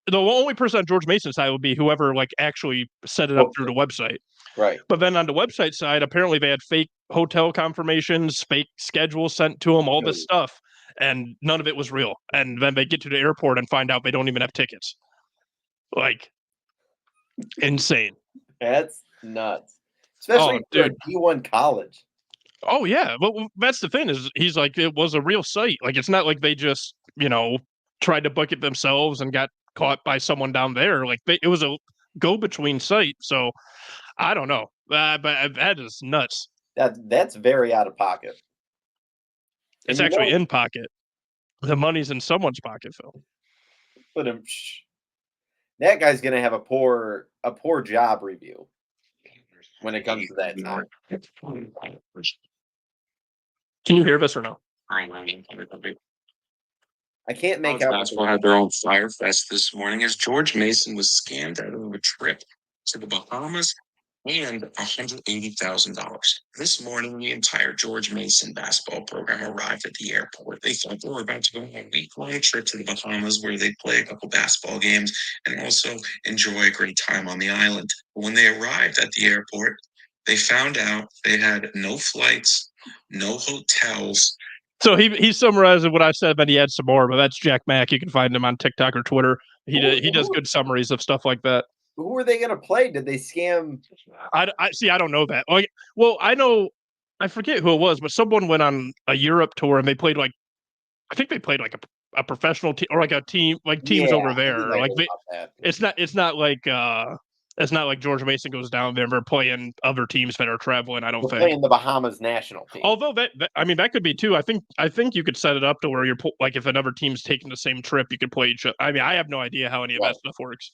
[SPEAKER 2] the only person on George Mason's side would be whoever like actually set it up through the website.
[SPEAKER 1] Right.
[SPEAKER 2] But then on the website side, apparently they had fake hotel confirmations, fake schedules sent to them, all this stuff, and none of it was real. And then they get to the airport and find out they don't even have tickets. Like, insane.
[SPEAKER 1] That's nuts. Especially for a D1 college.
[SPEAKER 2] Oh, yeah. Well, that's the thing is he's like, it was a real site. Like, it's not like they just, tried to book it themselves and got caught by someone down there. Like, it was a go-between site. So, I don't know. But that is nuts.
[SPEAKER 1] That's very out of pocket.
[SPEAKER 2] It's actually in pocket. The money's in someone's pocket, Phil.
[SPEAKER 1] But that guy's going to have a poor job review when it comes to that time.
[SPEAKER 2] Can you hear this or no?
[SPEAKER 1] I can't make out.
[SPEAKER 3] Basketball had their own Fyre Fest this morning as George Mason was scammed out of a trip to the Bahamas and $180,000. This morning, the entire George Mason basketball program arrived at the airport. They thought they were about to go on a week-long trip to the Bahamas where they'd play a couple basketball games and also enjoy a great time on the island. But when they arrived at the airport, they found out they had no flights, no hotels.
[SPEAKER 2] So he summarized what I said, but he had some more. But that's Jack Mack. You can find him on TikTok or Twitter. He does good summaries of stuff like that.
[SPEAKER 1] Who were they going to play? Did they scam?
[SPEAKER 2] I see. I don't know that. Well, I know. I forget who it was, but someone went on a Europe tour and they played I think they played like a professional team or like a team, like teams over there. Like it's not like George Mason goes down there and they're playing other teams that are traveling. I don't think
[SPEAKER 1] playing the Bahamas national team.
[SPEAKER 2] Although that could be too. I think you could set it up to where you're like if another team's taking the same trip, you could play each other. I mean, I have no idea how any of that stuff works.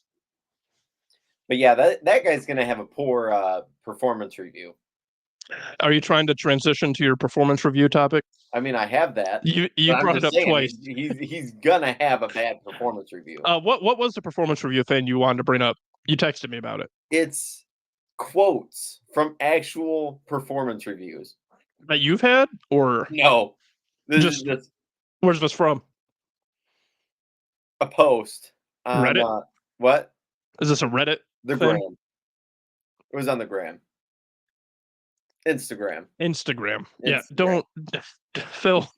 [SPEAKER 1] But yeah, that guy's going to have a poor performance review.
[SPEAKER 2] Are you trying to transition to your performance review topic?
[SPEAKER 1] I mean, I have that.
[SPEAKER 2] You brought it up twice.
[SPEAKER 1] He's gonna have a bad performance review.
[SPEAKER 2] What was the performance review thing you wanted to bring up? You texted me about it.
[SPEAKER 1] It's quotes from actual performance reviews
[SPEAKER 2] that you've had, or
[SPEAKER 1] no?
[SPEAKER 2] Where's this from?
[SPEAKER 1] A post
[SPEAKER 2] on Reddit.
[SPEAKER 1] What
[SPEAKER 2] is this? A Reddit?
[SPEAKER 1] The
[SPEAKER 2] thing?
[SPEAKER 1] gram. It was on the gram. Instagram.
[SPEAKER 2] Yeah, don't Phil.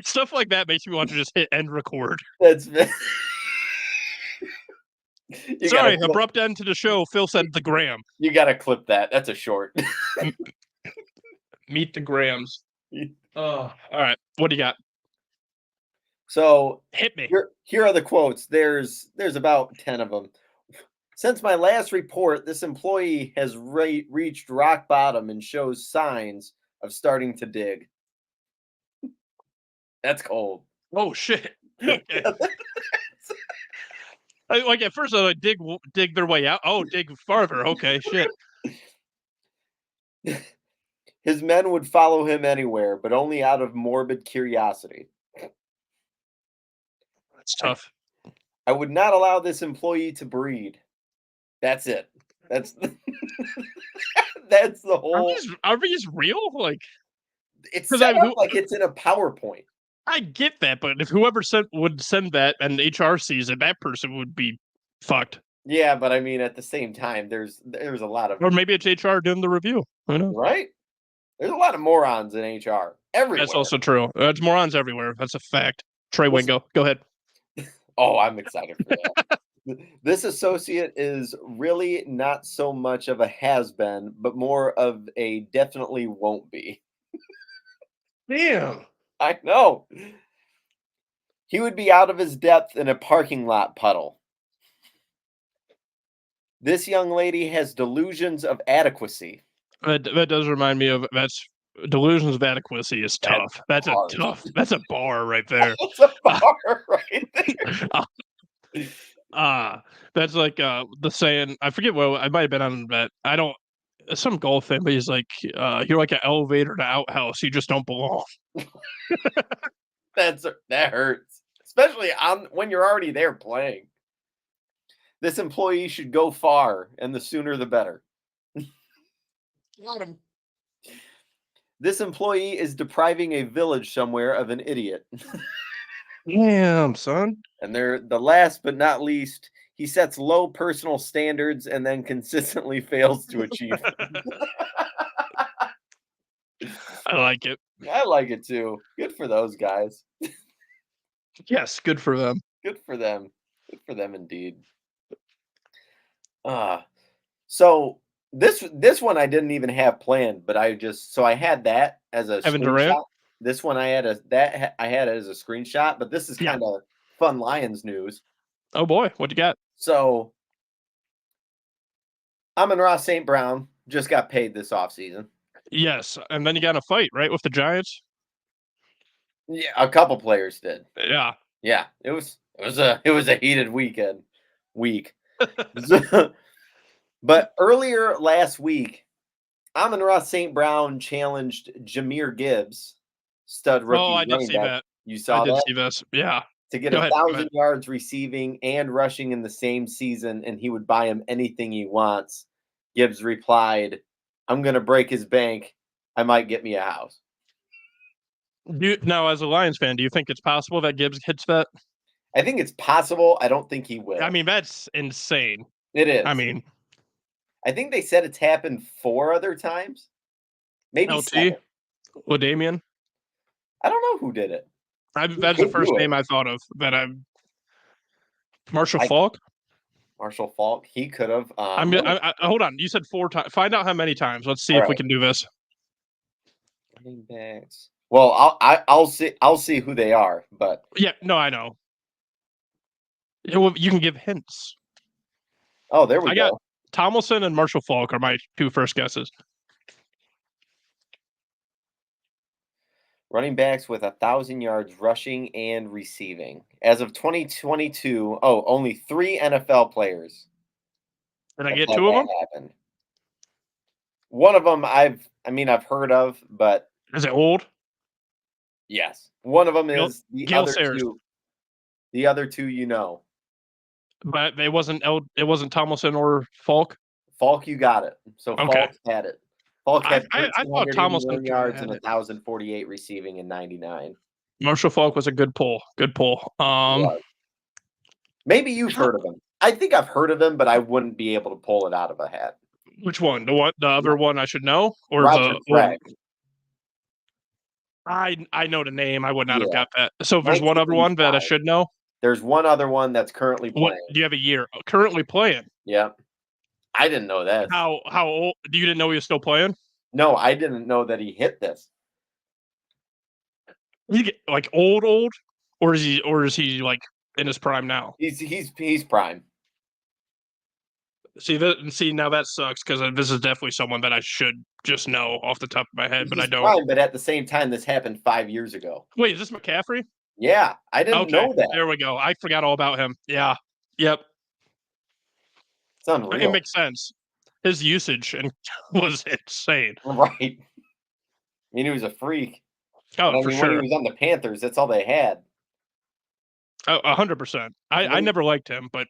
[SPEAKER 2] Stuff like that makes me want to just hit end record.
[SPEAKER 1] That's
[SPEAKER 2] sorry, abrupt end to the show. Phil said the gram.
[SPEAKER 1] You got to clip that. That's a short.
[SPEAKER 2] Meet the grams. Oh, all right. What do you got?
[SPEAKER 1] So
[SPEAKER 2] hit me.
[SPEAKER 1] Here are the quotes. There's about 10 of them. Since my last report, this employee has reached rock bottom and shows signs of starting to dig. That's cold.
[SPEAKER 2] Oh, shit. Okay. Like at first, I dig their way out. Oh, dig farther. Okay, shit.
[SPEAKER 1] His men would follow him anywhere, but only out of morbid curiosity.
[SPEAKER 2] That's tough.
[SPEAKER 1] I would not allow this employee to breed. That's it. That's the whole.
[SPEAKER 2] Are these real? Like,
[SPEAKER 1] It's set up like it's in a PowerPoint.
[SPEAKER 2] I get that, but if whoever would send that and HR sees it, that person would be fucked.
[SPEAKER 1] Yeah, but I mean, at the same time, there's a lot of,
[SPEAKER 2] or maybe it's HR doing the review. Who knows?
[SPEAKER 1] Right? There's a lot of morons in HR everywhere.
[SPEAKER 2] That's also true. It's morons everywhere. That's a fact. Trey Wingo, go ahead.
[SPEAKER 1] Oh, I'm excited for that. This associate is really not so much of a has-been, but more of a definitely won't be.
[SPEAKER 2] Damn.
[SPEAKER 1] I know. He would be out of his depth in a parking lot puddle. This young lady has delusions of adequacy.
[SPEAKER 2] That does remind me of delusions of adequacy is tough. That's a bar right there.
[SPEAKER 1] That's a bar right there.
[SPEAKER 2] That's like the saying. I forget what I might have been on that. I don't. Some golf thing, but he's like, you're like an elevator to outhouse. You just don't belong.
[SPEAKER 1] That hurts, especially when you're already there playing. This employee should go far, and the sooner the better.
[SPEAKER 2] Got him.
[SPEAKER 1] This employee is depriving a village somewhere of an idiot.
[SPEAKER 2] Damn, son.
[SPEAKER 1] And they're the last but not least, he sets low personal standards and then consistently fails to achieve them.
[SPEAKER 2] I like it.
[SPEAKER 1] I like it too. Good for those guys.
[SPEAKER 2] Yes, good for them.
[SPEAKER 1] Good for them. Good for them indeed. So this one I didn't even have planned, but I had that as a
[SPEAKER 2] Kevin
[SPEAKER 1] screenshot.
[SPEAKER 2] Durant?
[SPEAKER 1] This one I had as a screenshot, but this is kind of fun Lions news.
[SPEAKER 2] Oh boy, what you got?
[SPEAKER 1] So Amon-Ra St. Brown just got paid this offseason.
[SPEAKER 2] Yes, and then you got in a fight, right, with the Giants?
[SPEAKER 1] Yeah, a couple players did.
[SPEAKER 2] Yeah.
[SPEAKER 1] Yeah, it was a heated week. But earlier last week, Amon-Ra St. Brown challenged Jahmyr Gibbs, stud rookie.
[SPEAKER 2] Oh, I did see that.
[SPEAKER 1] You saw that?
[SPEAKER 2] I did see this. Yeah.
[SPEAKER 1] To get 1,000 yards receiving and rushing in the same season, and he would buy him anything he wants. Gibbs replied, "I'm going to break his bank. I might get me a house."
[SPEAKER 2] Now, as a Lions fan, do you think it's possible that Gibbs hits that?
[SPEAKER 1] I think it's possible. I don't think he will.
[SPEAKER 2] I mean, that's insane.
[SPEAKER 1] It is.
[SPEAKER 2] I mean,
[SPEAKER 1] I think they said it's happened 4 other times. Maybe
[SPEAKER 2] LT?
[SPEAKER 1] 7.
[SPEAKER 2] Or Damien?
[SPEAKER 1] I don't know who did it.
[SPEAKER 2] That's the first name I thought of. Marshall Faulk?
[SPEAKER 1] Marshall Faulk. He could have.
[SPEAKER 2] Hold on. You said 4 times. Find out how many times. Let's see if we can do this.
[SPEAKER 1] Running backs. Well, I'll see who they are, but
[SPEAKER 2] yeah, no, I know. You can give hints.
[SPEAKER 1] Oh, there we go.
[SPEAKER 2] Got Tomlinson and Marshall Faulk are my 2 first guesses.
[SPEAKER 1] Running backs with 1,000 yards rushing and receiving. As of 2022, only 3 NFL players.
[SPEAKER 2] Did I get 2 of them?
[SPEAKER 1] Happened. One of them I've heard of, but
[SPEAKER 2] is it old?
[SPEAKER 1] Yes. One of them is the other two, you know.
[SPEAKER 2] But it wasn't Tomlinson or Faulk?
[SPEAKER 1] Falk, you got it. So Falk had it. Falk had
[SPEAKER 2] I thought Tomlinson
[SPEAKER 1] yards and 1,048 receiving in 99.
[SPEAKER 2] Marshall Faulk was a good pull. Good pull.
[SPEAKER 1] Maybe you've heard of him. I think I've heard of him, but I wouldn't be able to pull it out of a hat.
[SPEAKER 2] Which one? The other one I should know? Or
[SPEAKER 1] Roger Craig.
[SPEAKER 2] I know the name. I would not have got that. So if there's one other one that I should know?
[SPEAKER 1] There's one other one that's currently playing.
[SPEAKER 2] Do you have a year? Currently playing?
[SPEAKER 1] Yeah. I didn't know that.
[SPEAKER 2] How old? You didn't know he was still playing?
[SPEAKER 1] No, I didn't know that he hit this.
[SPEAKER 2] You get like old, or is he like in his prime now?
[SPEAKER 1] He's prime.
[SPEAKER 2] See now that sucks because this is definitely someone that I should just know off the top of my head, but I don't.
[SPEAKER 1] Prime, but at the same time, this happened 5 years ago.
[SPEAKER 2] Wait, is this McCaffrey?
[SPEAKER 1] Yeah, I didn't know that.
[SPEAKER 2] There we go. I forgot all about him. Yeah. Yep.
[SPEAKER 1] It's unreal.
[SPEAKER 2] It makes sense. His usage was insane.
[SPEAKER 1] Right. I mean, he was a freak.
[SPEAKER 2] Oh, for sure.
[SPEAKER 1] When he was on the Panthers, that's all they had.
[SPEAKER 2] 100%. I never liked him, but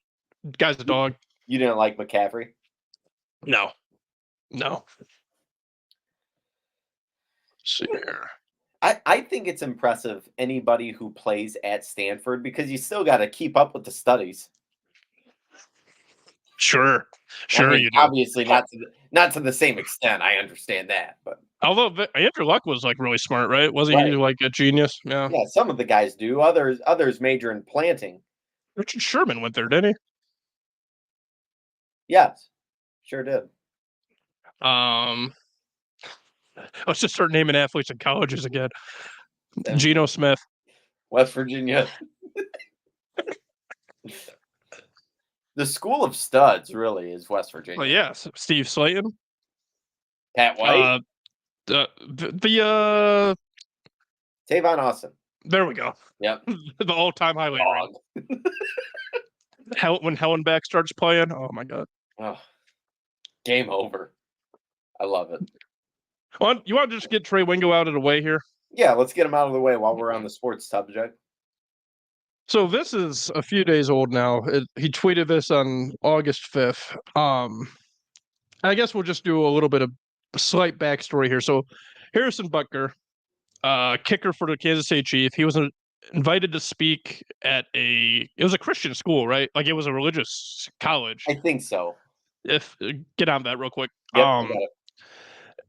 [SPEAKER 2] guy's a dog.
[SPEAKER 1] You didn't like McCaffrey?
[SPEAKER 2] No. Let's see here.
[SPEAKER 1] I think it's impressive anybody who plays at Stanford because you still got to keep up with the studies.
[SPEAKER 2] Sure,
[SPEAKER 1] I mean,
[SPEAKER 2] you do.
[SPEAKER 1] obviously not to the same extent. I understand that, but
[SPEAKER 2] although Andrew Luck was like really smart, right? Wasn't he like a genius? Yeah.
[SPEAKER 1] Yeah, some of the guys do. Others major in planting.
[SPEAKER 2] Richard Sherman went there, didn't he?
[SPEAKER 1] Yes, sure did.
[SPEAKER 2] Let's just start naming athletes in colleges again.
[SPEAKER 1] Same.
[SPEAKER 2] Geno Smith,
[SPEAKER 1] West Virginia. The school of studs really is West Virginia.
[SPEAKER 2] well, yes, Steve Slayton,
[SPEAKER 1] Pat White,
[SPEAKER 2] the
[SPEAKER 1] Tavon Austin.
[SPEAKER 2] there we go.
[SPEAKER 1] Yep.
[SPEAKER 2] The all-time highlight reel. When Hellenbeck starts playing, oh my god.
[SPEAKER 1] Oh, game over. I love it.
[SPEAKER 2] Well, you want to just get Trey Wingo out of the way here?
[SPEAKER 1] Yeah, let's get him out of the way while we're on the sports subject.
[SPEAKER 2] So this is a few days old now. He tweeted this on August 5th. I guess we'll just do a little bit of slight backstory here. So Harrison Butker, kicker for the Kansas City Chiefs, he was invited to speak at it was a Christian school, right? Like it was a religious college.
[SPEAKER 1] I think so.
[SPEAKER 2] Get on that real quick.
[SPEAKER 1] Yep, I got it.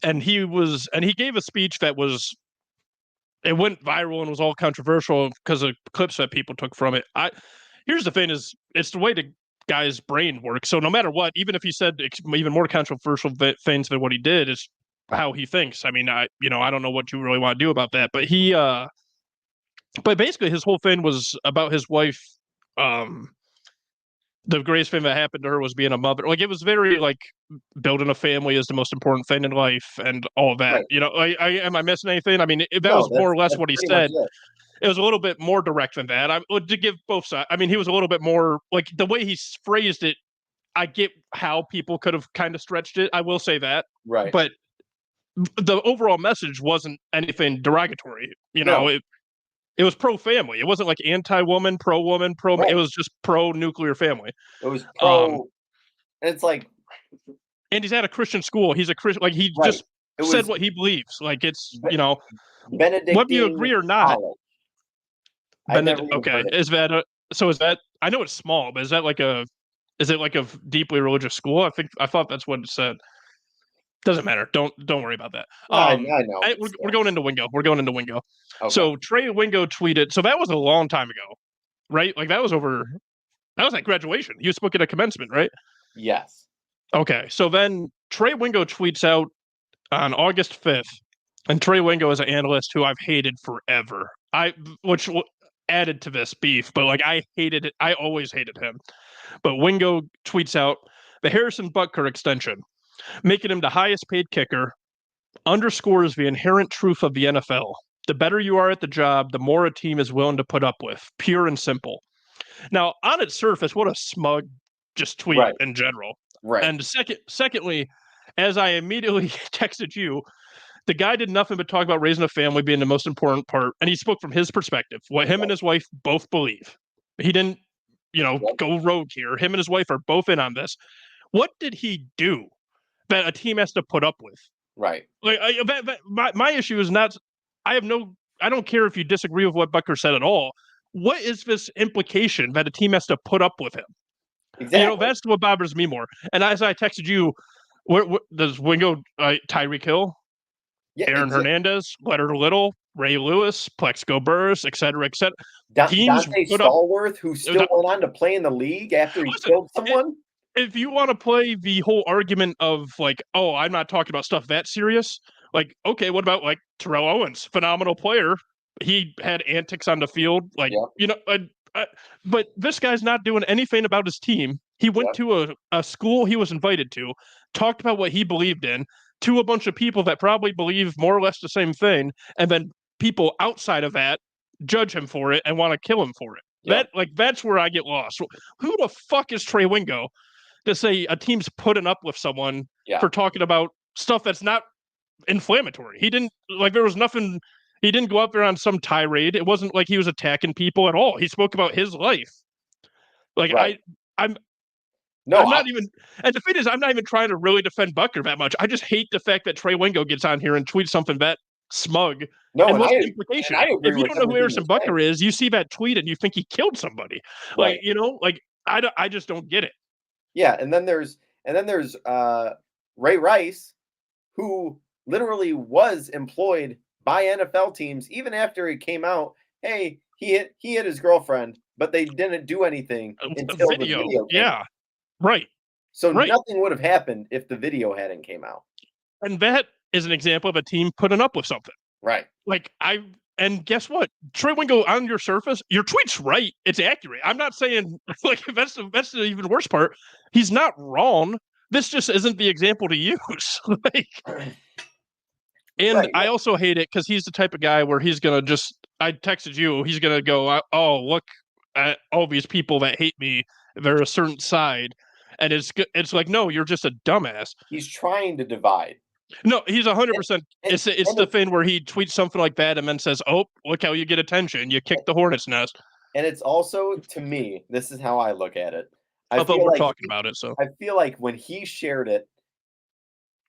[SPEAKER 2] And he gave a speech that it went viral and was all controversial because of clips that people took from it. Here's the thing: is it's the way the guy's brain works. So no matter what, even if he said even more controversial things than what he did, it's how he thinks. I mean, I don't know what you really want to do about that, but but basically his whole thing was about his wife. The greatest thing that happened to her was being a mother. Like it was very like building a family is the most important thing in life and all of that. Right. Am I missing anything? I mean, that was more or less what he said. It was a little bit more direct than that. To give both sides. I mean, he was a little bit more like the way he phrased it. I get how people could have kind of stretched it. I will say that.
[SPEAKER 1] Right.
[SPEAKER 2] But the overall message wasn't anything derogatory. It was pro-family. It wasn't like anti-woman, pro-woman, pro. Right. It was just pro-nuclear family.
[SPEAKER 1] It was pro. And it's like,
[SPEAKER 2] and he's at a Christian school. He's a Christian. Like he just said what he believes. Like it's
[SPEAKER 1] Benedictine
[SPEAKER 2] whether you agree or not.
[SPEAKER 1] Okay,
[SPEAKER 2] is that so? Is that I know it's small, but is it like a deeply religious school? I thought that's what it said. Doesn't matter. Don't worry about that.
[SPEAKER 1] I know.
[SPEAKER 2] We're going into Wingo.
[SPEAKER 1] Okay.
[SPEAKER 2] So Trey Wingo tweeted. So that was a long time ago, right? Like that was at graduation. He was spoken at commencement, right?
[SPEAKER 1] Yes.
[SPEAKER 2] Okay. So then Trey Wingo tweets out on August 5th, and Trey Wingo is an analyst who I've hated forever. Which added to this beef, but like I hated it. I always hated him. But Wingo tweets out the Harrison Butker extension, making him the highest paid kicker, underscores the inherent truth of the NFL. The better you are at the job, the more a team is willing to put up with. Pure and simple. Now, on its surface, what a smug just tweet in general.
[SPEAKER 1] Right.
[SPEAKER 2] And secondly, as I immediately texted you, the guy did nothing but talk about raising a family being the most important part, and he spoke from his perspective, what him and his wife both believe. He didn't, go rogue here. Him and his wife are both in on this. What did he do that a team has to put up with?
[SPEAKER 1] Right.
[SPEAKER 2] Like my issue is not. I don't care if you disagree with what Butker said at all. What is this implication that a team has to put up with him?
[SPEAKER 1] Exactly.
[SPEAKER 2] That's what bothers me more. And as I texted you, what does Wingo, Tyreek Hill, Aaron Hernandez, Leonard Little, Ray Lewis, Plexico Burress, et cetera, et cetera.
[SPEAKER 1] Dante Stallworth, who still went on to play in the league after he killed someone.
[SPEAKER 2] If you want to play the whole argument of like, oh, I'm not talking about stuff that serious. Like, okay, what about like Terrell Owens, phenomenal player? He had antics on the field, like but this guy's not doing anything about his team. He went to a school he was invited to, talked about what he believed in to a bunch of people that probably believe more or less the same thing, and then people outside of that judge him for it and want to kill him for it. That's where I get lost. Who the fuck is Trey Wingo to say a team's putting up with someone for talking about stuff that's not inflammatory? He didn't there was nothing. He didn't go out there on some tirade. It wasn't like he was attacking people at all. He spoke about his life. I'm not even, and the thing is, I'm not even trying to really defend Butker that much. I just hate the fact that Trey Wingo gets on here and tweets something that smug.
[SPEAKER 1] No,
[SPEAKER 2] and what's the
[SPEAKER 1] and
[SPEAKER 2] implication?
[SPEAKER 1] I agree
[SPEAKER 2] If you
[SPEAKER 1] with
[SPEAKER 2] don't know who
[SPEAKER 1] everything
[SPEAKER 2] Harrison
[SPEAKER 1] you're
[SPEAKER 2] Butker is, you see that tweet and you think he killed somebody.
[SPEAKER 1] Right.
[SPEAKER 2] I just don't get it.
[SPEAKER 1] Yeah, and then there's Ray Rice, who literally was employed by NFL teams even after it came out. Hey, he hit his girlfriend, but they didn't do anything until the video came out.
[SPEAKER 2] Right.
[SPEAKER 1] So
[SPEAKER 2] right.
[SPEAKER 1] nothing would have happened if the video hadn't came out.
[SPEAKER 2] And that is an example of a team putting up with something.
[SPEAKER 1] Right.
[SPEAKER 2] And guess what? Trey Wingo, on your surface, your tweet's right. It's accurate. I'm not saying that's the even worse part. He's not wrong. This just isn't the example to use.
[SPEAKER 1] Right.
[SPEAKER 2] I also hate it because he's the type of guy where he's gonna just. I texted you. He's gonna go, oh, look at all these people that hate me. They're a certain side, and it's like, no, you're just a dumbass.
[SPEAKER 1] He's trying to divide.
[SPEAKER 2] No, he's 100%. It's the thing where he tweets something like that and then says, "Oh, look how you get attention. You kick the hornet's nest."
[SPEAKER 1] And it's also, to me, this is how I look at it.
[SPEAKER 2] I thought we're talking about it, so
[SPEAKER 1] I feel like when he shared it,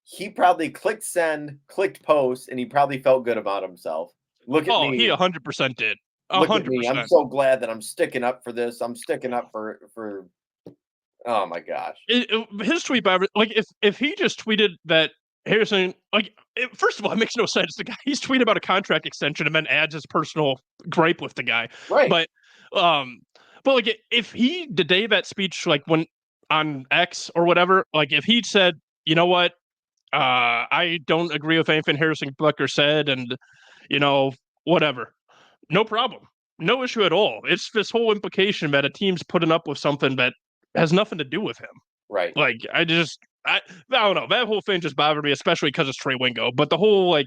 [SPEAKER 1] he probably clicked send, clicked post, and he probably felt good about himself. Look at me.
[SPEAKER 2] He 100% did. 100%.
[SPEAKER 1] Look at me. I'm so glad that I'm sticking up for this. I'm sticking up for. Oh my gosh.
[SPEAKER 2] His tweet, if he just tweeted that Harrison, first of all, it makes no sense. The guy, he's tweeting about a contract extension and then adds his personal gripe with the guy.
[SPEAKER 1] Right.
[SPEAKER 2] But if he did that speech, when on X or whatever, if he said, you know what, I don't agree with anything Harrison Butker said, and whatever, no problem, no issue at all. It's this whole implication that a team's putting up with something that has nothing to do with him.
[SPEAKER 1] Right.
[SPEAKER 2] I don't know. That whole thing just bothered me, especially because it's Trey Wingo. But the whole,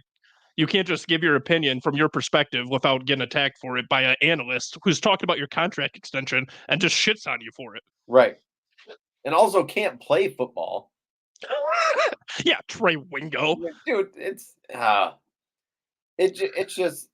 [SPEAKER 2] you can't just give your opinion from your perspective without getting attacked for it by an analyst who's talking about your contract extension and just shits on you for it.
[SPEAKER 1] Right. And also can't play football.
[SPEAKER 2] Yeah, Trey Wingo.
[SPEAKER 1] Dude, it's just,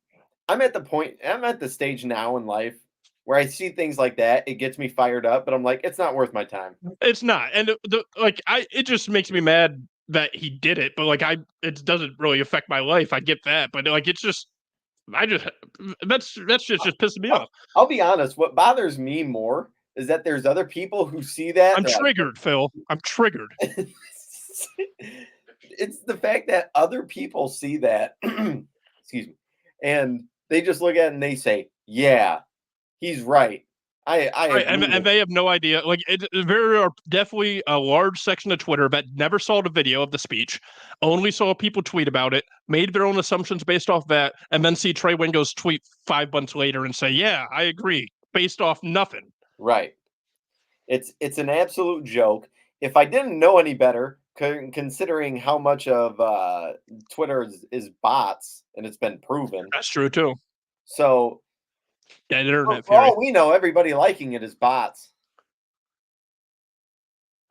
[SPEAKER 1] I'm at the stage now in life where I see things like that. It gets me fired up, but I'm like, it's not worth my time.
[SPEAKER 2] It's not. And it just makes me mad that he did it, but it doesn't really affect my life. I get that, but it's just, that's just pissing me off.
[SPEAKER 1] I'll be honest. What bothers me more is that there's other people who see that.
[SPEAKER 2] I'm triggered, Phil. I'm triggered.
[SPEAKER 1] It's the fact that other people see that, excuse me, and they just look at it and they say, yeah, he's right.
[SPEAKER 2] And they have no idea. There are definitely a large section of Twitter that never saw the video of the speech, only saw people tweet about it, made their own assumptions based off that, and then see Trey Wingo's tweet 5 months later and say, yeah, I agree, based off nothing.
[SPEAKER 1] Right. It's an absolute joke. If I didn't know any better, considering how much of Twitter is bots, and it's been proven.
[SPEAKER 2] That's true too.
[SPEAKER 1] So,
[SPEAKER 2] yeah, internet
[SPEAKER 1] for all we know, everybody liking it is bots.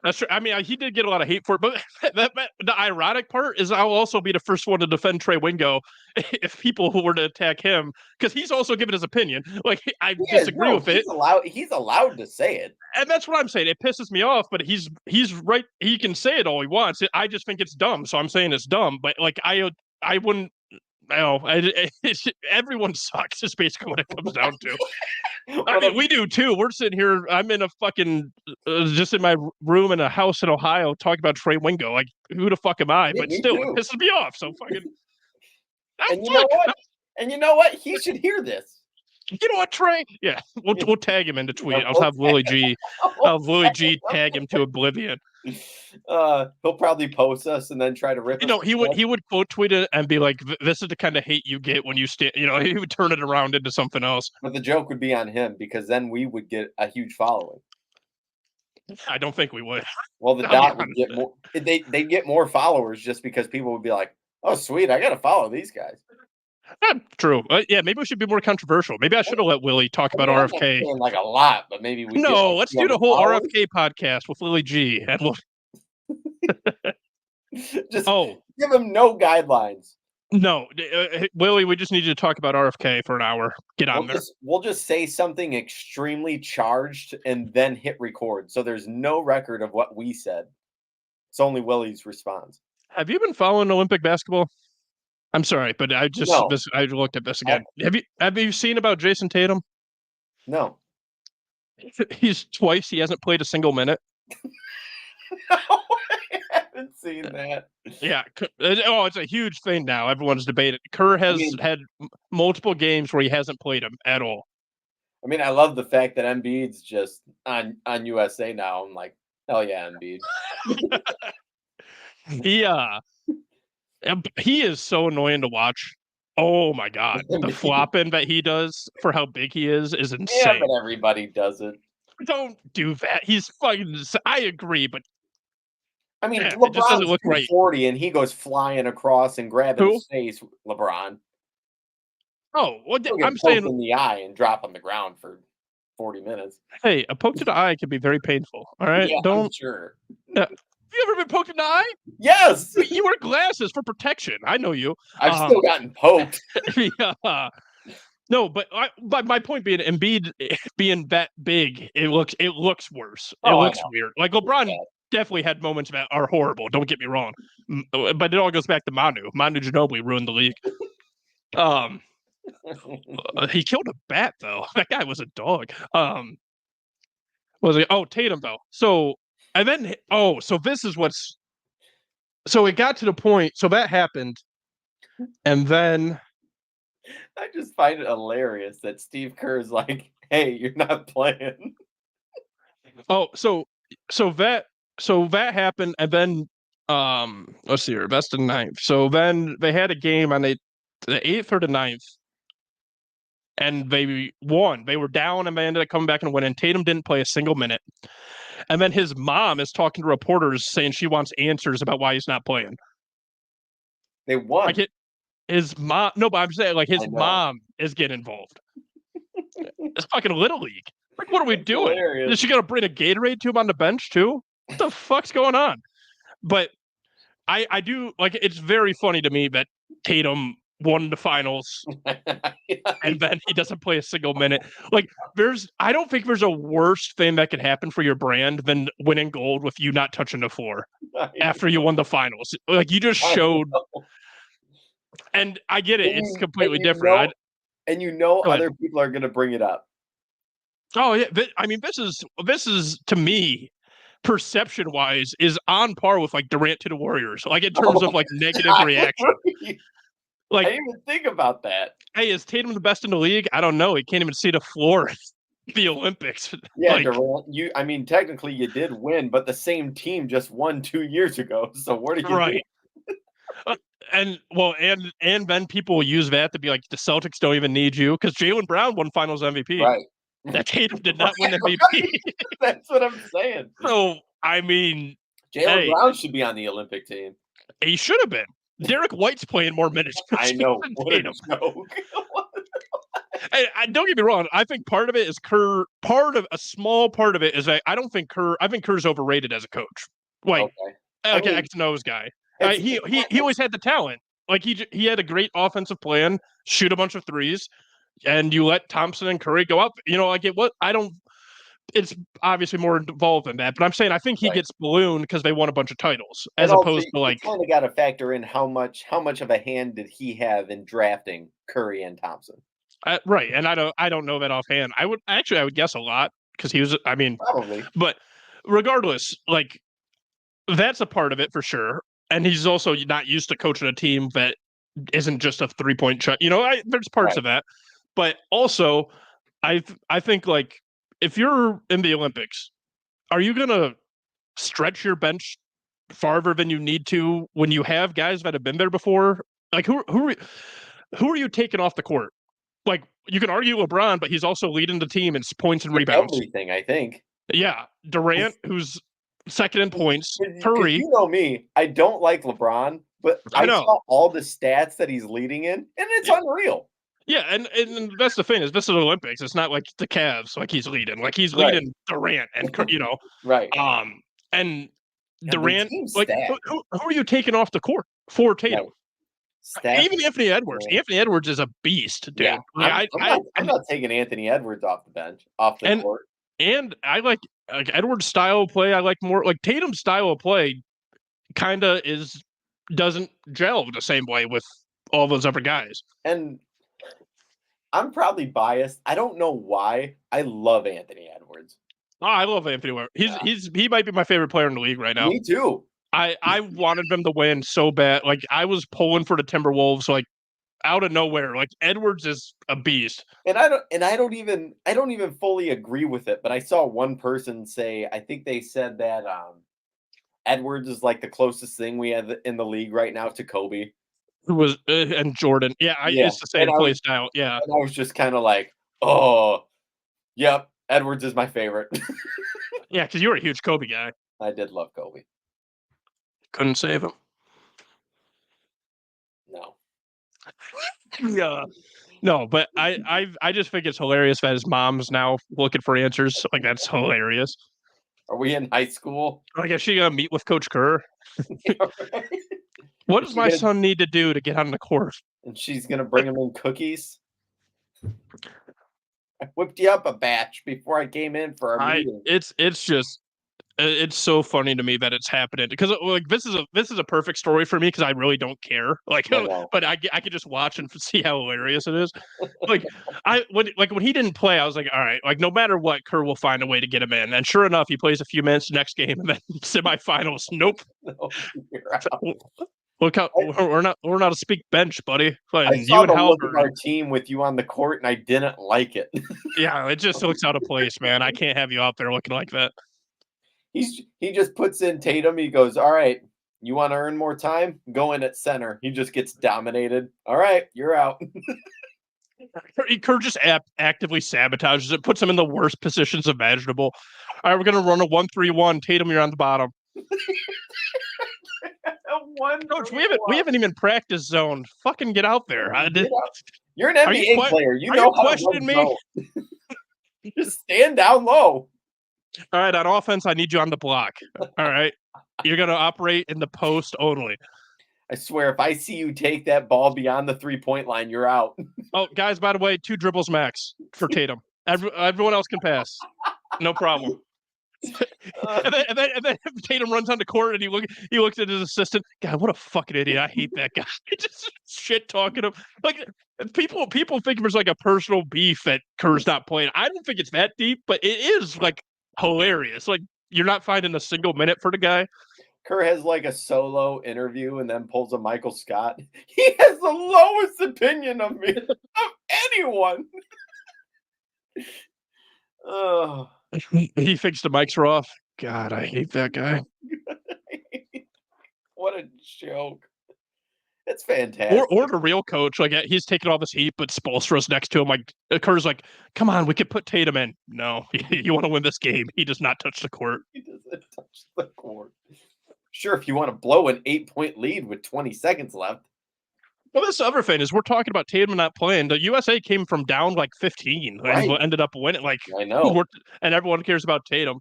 [SPEAKER 2] That's true. I mean, he did get a lot of hate for it, but the ironic part is I'll also be the first one to defend Trey Wingo if people who were to attack him, because he's also given his opinion. I disagree with it.
[SPEAKER 1] He's allowed to say it,
[SPEAKER 2] and that's what I'm saying. It pisses me off, but he's right. He can say it all he wants. I just think it's dumb, so I'm saying it's dumb. But I wouldn't. Everyone sucks. Is basically what it comes down to. I mean, we do too. We're sitting here. I'm in a fucking just in my room in a house in Ohio talking about Trey Wingo. Who the fuck am I? But still, it pisses me off. So fucking.
[SPEAKER 1] And you know what? And you know what? He should hear this.
[SPEAKER 2] You know what, Trey? Yeah, we'll tag him in the tweet. I'll have Willie G. Tag him to oblivion.
[SPEAKER 1] He'll probably post us and then try to rip.
[SPEAKER 2] He would quote tweet it and be like, "This is the kind of hate you get when you stand." He would turn it around into something else.
[SPEAKER 1] But the joke would be on him because then we would get a huge following.
[SPEAKER 2] I don't think we would.
[SPEAKER 1] Well, the dot would get more. They get more followers just because people would be like, "Oh, sweet, I got to follow these guys."
[SPEAKER 2] True. Yeah, maybe we should be more controversial. Maybe I should have let Willie talk about RFK.
[SPEAKER 1] A lot, but maybe we.
[SPEAKER 2] No, let's do the whole RFK podcast with Willie G. And we'll
[SPEAKER 1] just give him no guidelines.
[SPEAKER 2] No, Willie, we just need you to talk about RFK for an hour. Get on there.
[SPEAKER 1] We'll just say something extremely charged and then hit record. So there's no record of what we said. It's only Willie's response.
[SPEAKER 2] Have you been following Olympic basketball? I'm sorry, but I looked at this again. Have you seen about Jayson Tatum?
[SPEAKER 1] No.
[SPEAKER 2] He hasn't played a single minute.
[SPEAKER 1] No, I haven't seen that.
[SPEAKER 2] Yeah. It's a huge thing now. Everyone's debating. Kerr has had multiple games where he hasn't played him at all.
[SPEAKER 1] I mean, I love the fact that Embiid's just on USA now. I'm like, hell yeah, Embiid.
[SPEAKER 2] He is so annoying to watch. Oh my god, the flopping that he does for how big he is insane.
[SPEAKER 1] Yeah, but everybody does it.
[SPEAKER 2] Don't do that. He's fucking. I agree, but
[SPEAKER 1] I mean, LeBron's 240 and he goes flying across and grabbing his face. LeBron.
[SPEAKER 2] Oh, well, I'm saying
[SPEAKER 1] in the eye and drop on the ground for 40 minutes.
[SPEAKER 2] Hey, a poke to the eye can be very painful. All right,
[SPEAKER 1] yeah, I'm sure.
[SPEAKER 2] Have you ever been poked in the eye?
[SPEAKER 1] Yes.
[SPEAKER 2] You wear glasses for protection. I know you.
[SPEAKER 1] I've still gotten poked.
[SPEAKER 2] Yeah. No, but my point being, Embiid being that big, it looks worse. It looks weird. Like LeBron definitely had moments that are horrible. Don't get me wrong, but it all goes back to Manu. Manu Ginobili ruined the league. He killed a bat though. That guy was a dog. Was he? Oh, Tatum though. So and then so this is what's. So it got to the point. So that happened, and then.
[SPEAKER 1] I just find it hilarious that Steve Kerr's like, "Hey, you're not playing."
[SPEAKER 2] Oh, so that happened, and then let's see here, best of ninth. So then they had a game on the 8th or the 9th, and they won. They were down, and they ended up coming back and winning. Tatum didn't play a single minute, and then his mom is talking to reporters saying she wants answers about why he's not playing.
[SPEAKER 1] They won.
[SPEAKER 2] Like his mom. No, but I'm saying like his mom is getting involved. It's fucking Little League. Like, what are we doing?
[SPEAKER 1] Hilarious.
[SPEAKER 2] Is she gonna bring a Gatorade to him on the bench too? What the fuck's going on? But I do like. It's very funny to me that Tatum won the finals and then he doesn't play a single minute. Like, I don't think there's a worse thing that could happen for your brand than winning gold with you not touching the floor after you won the finals. Like, you just showed. And I get it; it's completely different.
[SPEAKER 1] Other people are going to bring it up.
[SPEAKER 2] Oh yeah, I mean, this is to me, perception-wise, is on par with like Durant to the Warriors, like in terms of like negative reaction. Like,
[SPEAKER 1] I didn't even think about that.
[SPEAKER 2] Hey, is Tatum the best in the league? I don't know. He can't even see the floor at the Olympics.
[SPEAKER 1] Yeah, like, Durant. I mean, technically, you did win, but the same team just won 2 years ago. So what are you doing?
[SPEAKER 2] And then people use that to be like, the Celtics don't even need you because Jaylen Brown won Finals MVP.
[SPEAKER 1] Right.
[SPEAKER 2] That Tatum did not win MVP.
[SPEAKER 1] That's what I'm saying.
[SPEAKER 2] So I mean,
[SPEAKER 1] Jaylen Brown should be on the Olympic team.
[SPEAKER 2] He should have been. Derek White's playing more minutes.
[SPEAKER 1] I know. What a joke.
[SPEAKER 2] And don't get me wrong. I think part of it is Kerr. A small part of it is that I think Kerr's overrated as a coach. Like, X and O's guy. He always had the talent. Like he had a great offensive plan, shoot a bunch of threes, and you let Thompson and Curry go up. It's obviously more involved than that, but I'm saying I think he gets ballooned because they won a bunch of titles, as opposed to like.
[SPEAKER 1] You kind of got to factor in how much of a hand did he have in drafting Curry and Thompson.
[SPEAKER 2] Right, and I don't know that offhand. I would guess a lot because he was. I mean,
[SPEAKER 1] probably.
[SPEAKER 2] But regardless, like that's a part of it for sure. And he's also not used to coaching a team that isn't just a 3-point shot. There's parts of that, but also, I think like if you're in the Olympics, are you gonna stretch your bench farther than you need to when you have guys that have been there before? Like who are you taking off the court? Like you can argue LeBron, but he's also leading the team in points and rebounds.
[SPEAKER 1] Everything, I think.
[SPEAKER 2] Yeah, Durant, who's second in points. Curry.
[SPEAKER 1] You know me. I don't like LeBron, but I saw all the stats that he's leading in, and it's unreal.
[SPEAKER 2] Yeah, and that's the thing is this is the Olympics. It's not like the Cavs, like he's leading. Like he's leading Durant and
[SPEAKER 1] right.
[SPEAKER 2] And Durant. Like who are you taking off the court for Tatum? Right. Even Anthony Edwards. Yeah. Anthony Edwards is a beast, dude.
[SPEAKER 1] Yeah, I'm not taking Anthony Edwards off the court.
[SPEAKER 2] And I like Edwards' style of play. I like more like Tatum's style of play. Kind of doesn't gel the same way with all those other guys.
[SPEAKER 1] And I'm probably biased. I don't know why. I love Anthony Edwards.
[SPEAKER 2] Oh, I love Anthony Edwards. He might be my favorite player in the league right now.
[SPEAKER 1] Me too.
[SPEAKER 2] I wanted them to win so bad. Like I was pulling for the Timberwolves, like out of nowhere. Like Edwards is a beast.
[SPEAKER 1] And I don't even fully agree with it, but I saw one person say, I think they said that Edwards is like the closest thing we have in the league right now to Kobe.
[SPEAKER 2] Who was and Jordan. Yeah, it's the same play style. Yeah.
[SPEAKER 1] And I was just kind of like, oh, yep, Edwards is my favorite.
[SPEAKER 2] Yeah, because you were a huge Kobe guy.
[SPEAKER 1] I did love Kobe.
[SPEAKER 2] Couldn't save him.
[SPEAKER 1] No.
[SPEAKER 2] Yeah. No, but I just think it's hilarious that his mom's now looking for answers. Like that's hilarious.
[SPEAKER 1] Are we in high school?
[SPEAKER 2] Like is she gonna meet with Coach Kerr? What does my son need to do to get on the court?
[SPEAKER 1] And she's gonna bring him in cookies. I whipped you up a batch before I came in for our meeting.
[SPEAKER 2] It's so funny to me that it's happening because like this is a perfect story for me because I really don't care. Like, but I could just watch and see how hilarious it is. Like when he didn't play, I was like, all right, like no matter what, Kerr will find a way to get him in. And sure enough, he plays a few minutes next game and then semifinals. Nope.
[SPEAKER 1] No, you're out.
[SPEAKER 2] Look how we're not a speak bench, buddy. Like,
[SPEAKER 1] I saw the look of our team with you on the court, and I didn't like it.
[SPEAKER 2] Yeah, it just looks out of place, man. I can't have you out there looking like that.
[SPEAKER 1] He just puts in Tatum. He goes, all right, you want to earn more time? Go in at center. He just gets dominated. All right, you're out.
[SPEAKER 2] Kerr just actively sabotages it, puts him in the worst positions imaginable. All right, we're gonna run a 1-3-1. Tatum, you're on the bottom. Coach, we haven't even practiced zone. Fucking get out there.
[SPEAKER 1] You're an NBA player. You know how to question me. Just stand down low.
[SPEAKER 2] All right, on offense, I need you on the block. All right, you're gonna operate in the post only.
[SPEAKER 1] I swear, if I see you take that ball beyond the 3-point line, you're out.
[SPEAKER 2] Oh, guys, by the way, 2 dribbles max for Tatum. Everyone else can pass. No problem. And then Tatum runs on the court and he looks at his assistant. God, what a fucking idiot! I hate that guy. Just shit talking him. Like people think there's like a personal beef that Kerr's not playing. I don't think it's that deep, but it is like hilarious. Like you're not finding a single minute for the guy.
[SPEAKER 1] Kerr has like a solo interview and then pulls a Michael Scott. He has the lowest opinion of me of anyone. Oh.
[SPEAKER 2] He thinks the mics are off. God, I hate that guy.
[SPEAKER 1] What a joke. It's fantastic.
[SPEAKER 2] Or the real coach, like he's taking all this heat, but Spoelstra's next to him. Like Kerr's like, come on, we could put Tatum in. No, you want to win this game. He does not touch the court.
[SPEAKER 1] He doesn't touch the court. Sure, if you want to blow an 8-point lead with 20 seconds left.
[SPEAKER 2] Well, this other thing is we're talking about Tatum not playing. The USA came from down like 15 and ended up winning. Like
[SPEAKER 1] I know,
[SPEAKER 2] and everyone cares about Tatum.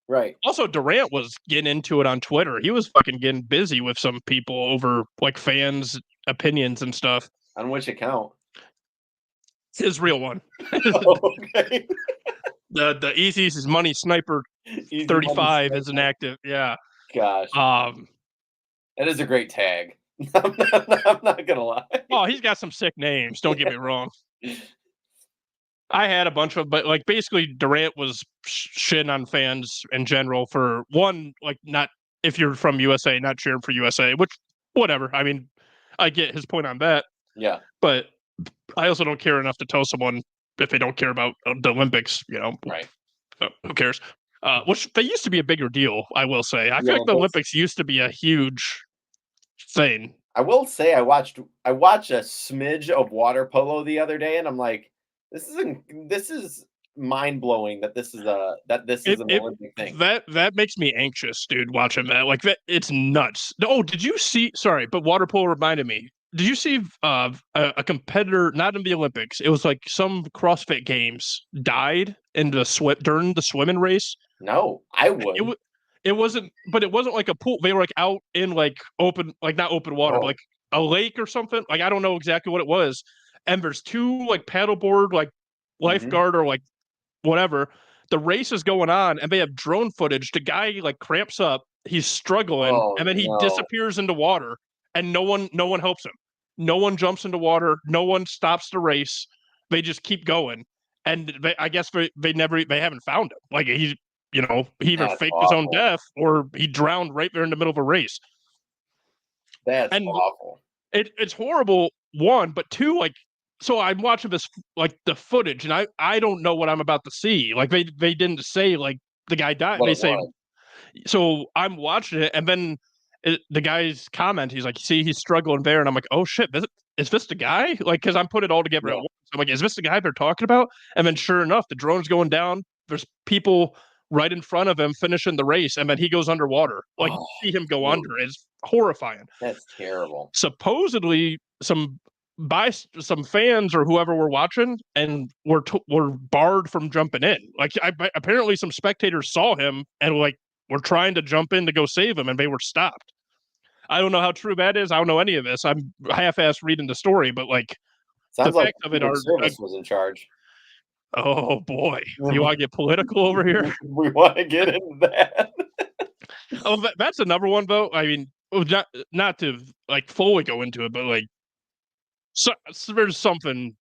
[SPEAKER 1] Right.
[SPEAKER 2] Also, Durant was getting into it on Twitter. He was fucking getting busy with some people over like fans' opinions and stuff.
[SPEAKER 1] On which account?
[SPEAKER 2] His real one.
[SPEAKER 1] Okay.
[SPEAKER 2] The Easy's Money Sniper 35 is inactive. Yeah.
[SPEAKER 1] Gosh. That is a great tag. I'm not gonna lie.
[SPEAKER 2] Oh, he's got some sick names. Don't get me wrong. I had a bunch of, but like basically Durant was shitting on fans in general for one, like not if you're from USA, not cheering for USA, which whatever. I mean, I get his point on that.
[SPEAKER 1] Yeah.
[SPEAKER 2] But I also don't care enough to tell someone if they don't care about the Olympics, you know.
[SPEAKER 1] Right.
[SPEAKER 2] So who cares? Which they used to be a bigger deal, I will say. I feel like the Olympics used to be a huge thing.
[SPEAKER 1] I will say I watched a smidge of water polo the other day, and I'm like, this is mind blowing that this is an Olympic thing.
[SPEAKER 2] That makes me anxious, dude. Watching that, like that, it's nuts. Oh, did you see? Sorry, but water polo reminded me. Did you see a competitor, not in the Olympics? It was like some CrossFit Games died in during the swimming race.
[SPEAKER 1] No, I would.
[SPEAKER 2] It wasn't, but it wasn't like a pool. They were like out in like open, like not open water, but like a lake or something. Like I don't know exactly what it was. And there's 2 like paddleboard, like lifeguard or like whatever. The race is going on, and they have drone footage. The guy like cramps up, he's struggling, and then he disappears into water, and no one helps him. No one jumps into water. No one stops the race. They just keep going. And I guess they haven't found him. Like he either
[SPEAKER 1] That's
[SPEAKER 2] faked his own
[SPEAKER 1] awful.
[SPEAKER 2] death or he drowned right there in the middle of a race.
[SPEAKER 1] That's awful.
[SPEAKER 2] It's horrible, one, but two, like, so I'm watching this, like, the footage, and I don't know what I'm about to see. Like, they didn't say, like, the guy died. They say, so I'm watching it, and then the guy's comment, he's like, see, he's struggling there, and I'm like, oh shit, is this the guy? Like, because I'm putting it all together at once. I'm like, is this the guy they're talking about? And then sure enough, the drone's going down. There's people right in front of him finishing the race, and then he goes underwater. Like, you see him go under. It's horrifying.
[SPEAKER 1] That's terrible.
[SPEAKER 2] Supposedly, some fans or whoever were watching and were barred from jumping in. Like, apparently some spectators saw him and like were trying to jump in to go save him, and they were stopped. I don't know how true that is. I don't know any of this. I'm half-assed reading the story, but like,
[SPEAKER 1] sounds
[SPEAKER 2] the
[SPEAKER 1] like
[SPEAKER 2] facts of it are.
[SPEAKER 1] Service was in charge.
[SPEAKER 2] Oh boy, you want to get political over here?
[SPEAKER 1] We want to get into that.
[SPEAKER 2] Oh, that's another one, though. I mean, not to like fully go into it, but like, so there's something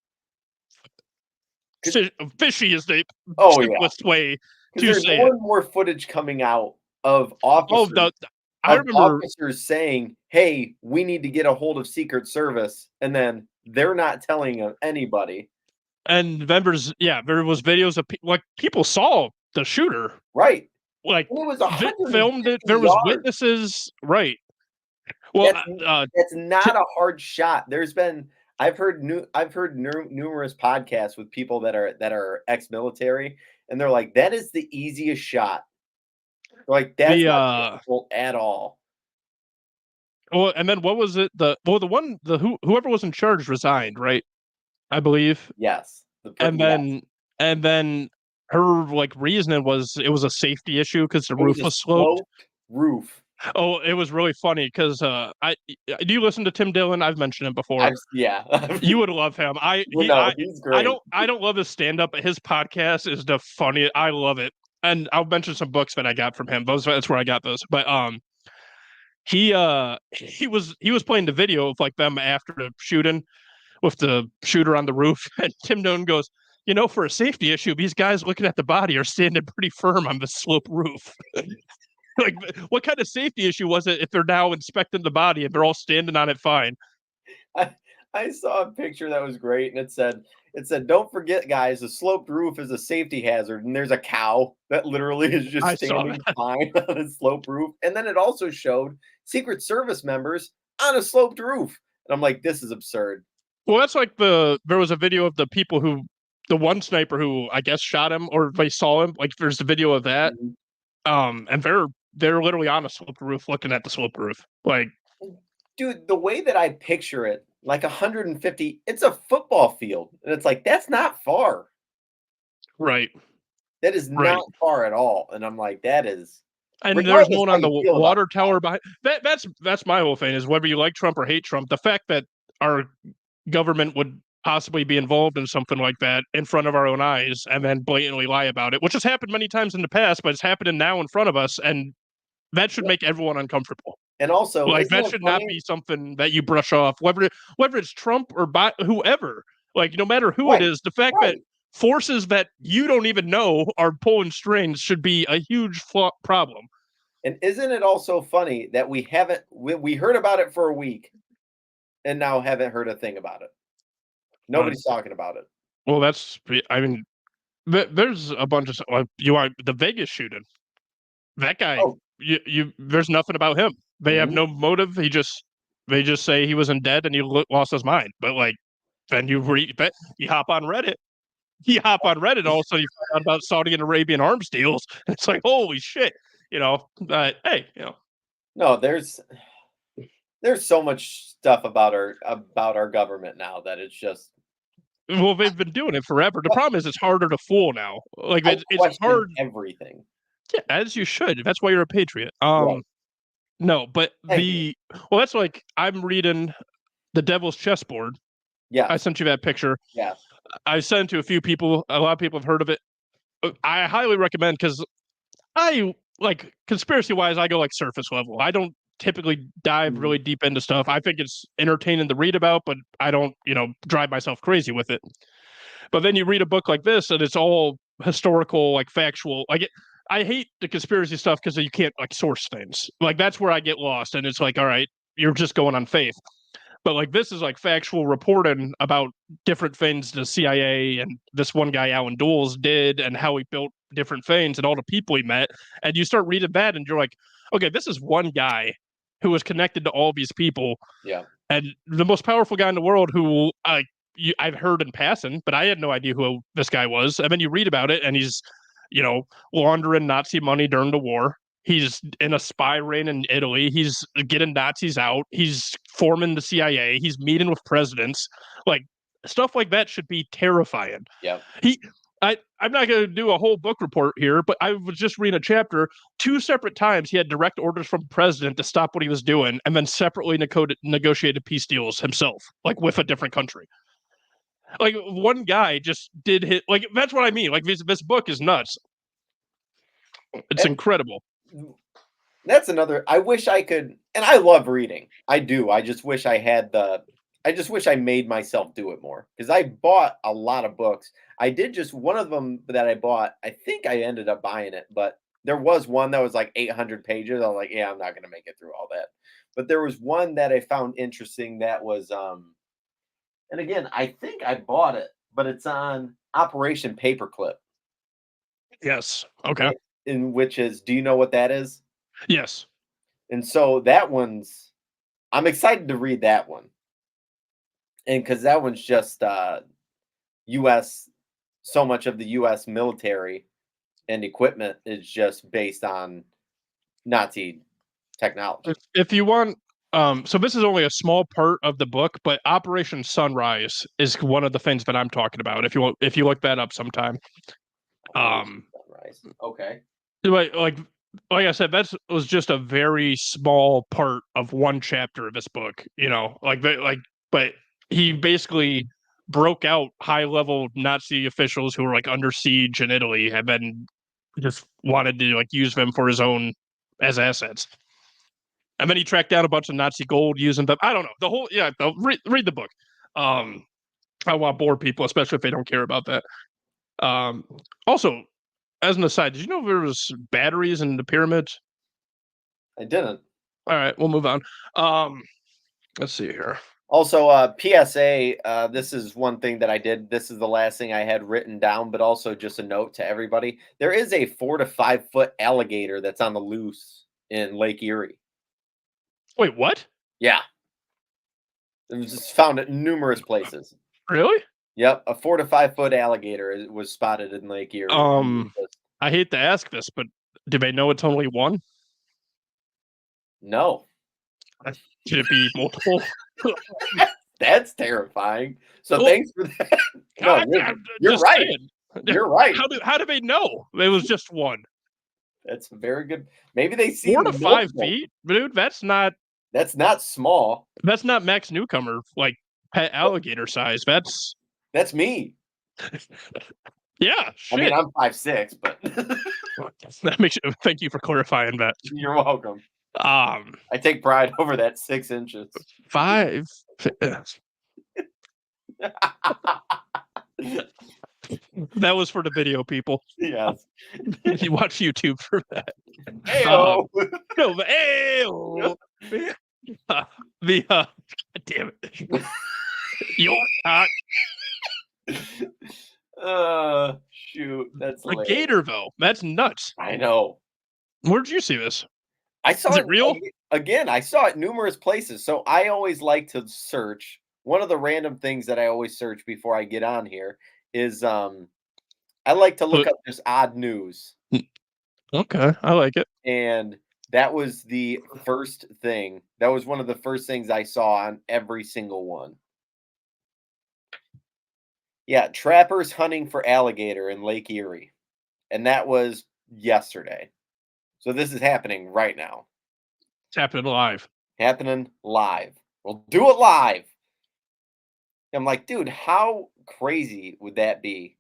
[SPEAKER 2] fishy is the simplest way to say
[SPEAKER 1] more and more footage coming out of officers.
[SPEAKER 2] I remember
[SPEAKER 1] officers saying, "Hey, we need to get a hold of Secret Service," and then they're not telling anybody.
[SPEAKER 2] And members, there was videos of like people saw the shooter,
[SPEAKER 1] right?
[SPEAKER 2] Like,
[SPEAKER 1] and it was
[SPEAKER 2] filmed it. There was witnesses, right? Well,
[SPEAKER 1] that's not a hard shot. I've heard numerous podcasts with people that are ex-military, and they're like, that is the easiest shot. Like, that's not difficult at all.
[SPEAKER 2] Well, and then what was it? Whoever was in charge resigned, right? I believe.
[SPEAKER 1] Yes.
[SPEAKER 2] And then her like reasoning was it was a safety issue because the roof was sloped.
[SPEAKER 1] Roof.
[SPEAKER 2] Oh, it was really funny because do you listen to Tim Dillon? I've mentioned him before. You would love him.
[SPEAKER 1] He's great.
[SPEAKER 2] I don't love his stand-up, but his podcast is the funniest. I love it. And I'll mention some books that I got from him. That's where I got those. But he was playing the video of like them after the shooting with the shooter on the roof, and Tim Dillon goes, for a safety issue, these guys looking at the body are standing pretty firm on the slope roof. Like, what kind of safety issue was it if they're now inspecting the body and they're all standing on it fine?
[SPEAKER 1] I saw a picture that was great, and it said, don't forget, guys, a sloped roof is a safety hazard, and there's a cow that literally is just standing fine on a sloped roof. And then it also showed Secret Service members on a sloped roof. And I'm like, this is absurd.
[SPEAKER 2] Well, that's like there was a video of the people the one sniper who I guess shot him, or they saw him. Like, there's a video of that. Mm-hmm. And they're literally on a sloped roof looking at the sloped roof. Like,
[SPEAKER 1] dude, the way that I picture it, like 150, it's a football field. And it's like, that's not far.
[SPEAKER 2] Right.
[SPEAKER 1] That is not far at all. And I'm like, that is.
[SPEAKER 2] And there's no one on the water tower behind. That's my whole thing, is whether you like Trump or hate Trump, the fact that our government would possibly be involved in something like that in front of our own eyes and then blatantly lie about it, which has happened many times in the past, but it's happening now in front of us, and that should make everyone uncomfortable.
[SPEAKER 1] And also,
[SPEAKER 2] like, that should not be something that you brush off, whether it's Trump or whoever. Like, no matter who it is, the fact that forces that you don't even know are pulling strings should be a huge problem.
[SPEAKER 1] And isn't it also funny that we heard about it for a week and now haven't heard a thing about it? Nobody's talking about it.
[SPEAKER 2] Well, there's a bunch of the Vegas shooting. That guy, there's nothing about him. They have no motive. They just say he was in debt and he lost his mind. But like, then you hop on Reddit. All of a sudden you find out about Saudi and Arabian arms deals. And it's like, holy shit, But hey,
[SPEAKER 1] No, there's so much stuff about our government now that it's just.
[SPEAKER 2] Well, they've been doing it forever. The problem is it's harder to fool now. Like, it's hard.
[SPEAKER 1] Everything.
[SPEAKER 2] Yeah, as you should. That's why you're a patriot. No, but that's like, I'm reading The Devil's Chessboard.
[SPEAKER 1] Yeah.
[SPEAKER 2] I sent you that picture.
[SPEAKER 1] Yeah.
[SPEAKER 2] I sent it to a few people. A lot of people have heard of it. I highly recommend, because I, like, conspiracy-wise, I go like surface level. I don't typically dive really deep into stuff. I think it's entertaining to read about, but I don't, drive myself crazy with it. But then you read a book like this, and it's all historical, like factual. I hate the conspiracy stuff because you can't like source things. Like that's where I get lost, and it's like, all right, you're just going on faith. But like this is like factual reporting about different things the CIA and this one guy Alan Dulles did, and how he built different things and all the people he met. And you start reading that, and you're like, okay, this is one guy who was connected to all these people.
[SPEAKER 1] Yeah.
[SPEAKER 2] And the most powerful guy in the world who I've heard in passing, but I had no idea who this guy was. And then you read about it, and he's, laundering Nazi money during the war. He's in a spy ring in Italy. He's getting Nazis out. He's forming the CIA. He's meeting with presidents. Like stuff like that should be terrifying.
[SPEAKER 1] Yeah.
[SPEAKER 2] I'm not going to do a whole book report here, but I was just reading a chapter. 2 separate times he had direct orders from the president to stop what he was doing, and then separately negotiated peace deals himself, like with a different country. Like one guy just did hit. Like that's what I mean. Like this book is nuts. It's incredible.
[SPEAKER 1] That's another. I wish I could, and I love reading. I do. I just wish I had I just wish I made myself do it more, because I bought a lot of books. I did just one of them that I bought. I think I ended up buying it, but there was one that was like 800 pages. I was like, yeah, I'm not going to make it through all that. But there was one that I found interesting that was, and again, I think I bought it, but it's on Operation Paperclip.
[SPEAKER 2] Yes. Okay.
[SPEAKER 1] In which is, do you know what that is?
[SPEAKER 2] Yes.
[SPEAKER 1] And so that I'm excited to read that one. And because that one's just U.S. So much of the U.S. military and equipment is just based on Nazi technology.
[SPEAKER 2] If you want, so this is only a small part of the book, but Operation Sunrise is one of the things that I'm talking about. If you look that up sometime.
[SPEAKER 1] Sunrise. Okay.
[SPEAKER 2] Like I said, that was just a very small part of one chapter of this book. But he basically broke out high-level Nazi officials who were like under siege in Italy, and then just wanted to like use them for his own as assets. And then he tracked down a bunch of Nazi gold using them. I don't know read the book. I want to bore people, especially if they don't care about that. Also, as an aside, did you know there was batteries in the pyramids?
[SPEAKER 1] I didn't.
[SPEAKER 2] All right, we'll move on. Let's see here.
[SPEAKER 1] Also, PSA, this is one thing that I did. This is the last thing I had written down, but also just a note to everybody. There is a 4 to 5 foot alligator that's on the loose in Lake Erie.
[SPEAKER 2] Wait, what?
[SPEAKER 1] Yeah. It was just found at numerous places.
[SPEAKER 2] Really?
[SPEAKER 1] Yep. A 4 to 5 foot alligator was spotted in Lake Erie.
[SPEAKER 2] I hate to ask this, but do they know it's only one?
[SPEAKER 1] No.
[SPEAKER 2] Should it be multiple?
[SPEAKER 1] That's terrifying. So thanks for that. No, you're right. Saying. You're right.
[SPEAKER 2] How do they know it was just one?
[SPEAKER 1] That's very good. Maybe they see
[SPEAKER 2] 4 to 5 feet, dude. That's not
[SPEAKER 1] small.
[SPEAKER 2] That's not Max Newcomer like pet alligator size. That's
[SPEAKER 1] me.
[SPEAKER 2] Yeah. Shit.
[SPEAKER 1] I mean, I'm 5'6", but
[SPEAKER 2] that makes you. Thank you for clarifying that.
[SPEAKER 1] You're welcome. I take pride over that 6 inches.
[SPEAKER 2] 5. That was for the video, people.
[SPEAKER 1] Yes.
[SPEAKER 2] You watch YouTube for that.
[SPEAKER 1] Hey-o.
[SPEAKER 2] No, but hey-o. God damn it. Your cock.
[SPEAKER 1] Shoot. That's
[SPEAKER 2] a gator, though. That's nuts.
[SPEAKER 1] I know.
[SPEAKER 2] Where'd you see this?
[SPEAKER 1] I saw
[SPEAKER 2] it real?
[SPEAKER 1] Again, I saw it numerous places. So I always like to search. One of the random things that I always search before I get on here is I like to look up just odd news.
[SPEAKER 2] Okay, I like it.
[SPEAKER 1] And that was the first thing. That was one of the first things I saw on every single one. Yeah, trappers hunting for alligator in Lake Erie. And that was yesterday. So this is happening right now.
[SPEAKER 2] It's happening live.
[SPEAKER 1] We'll do it live. I'm like, dude, how crazy would that be?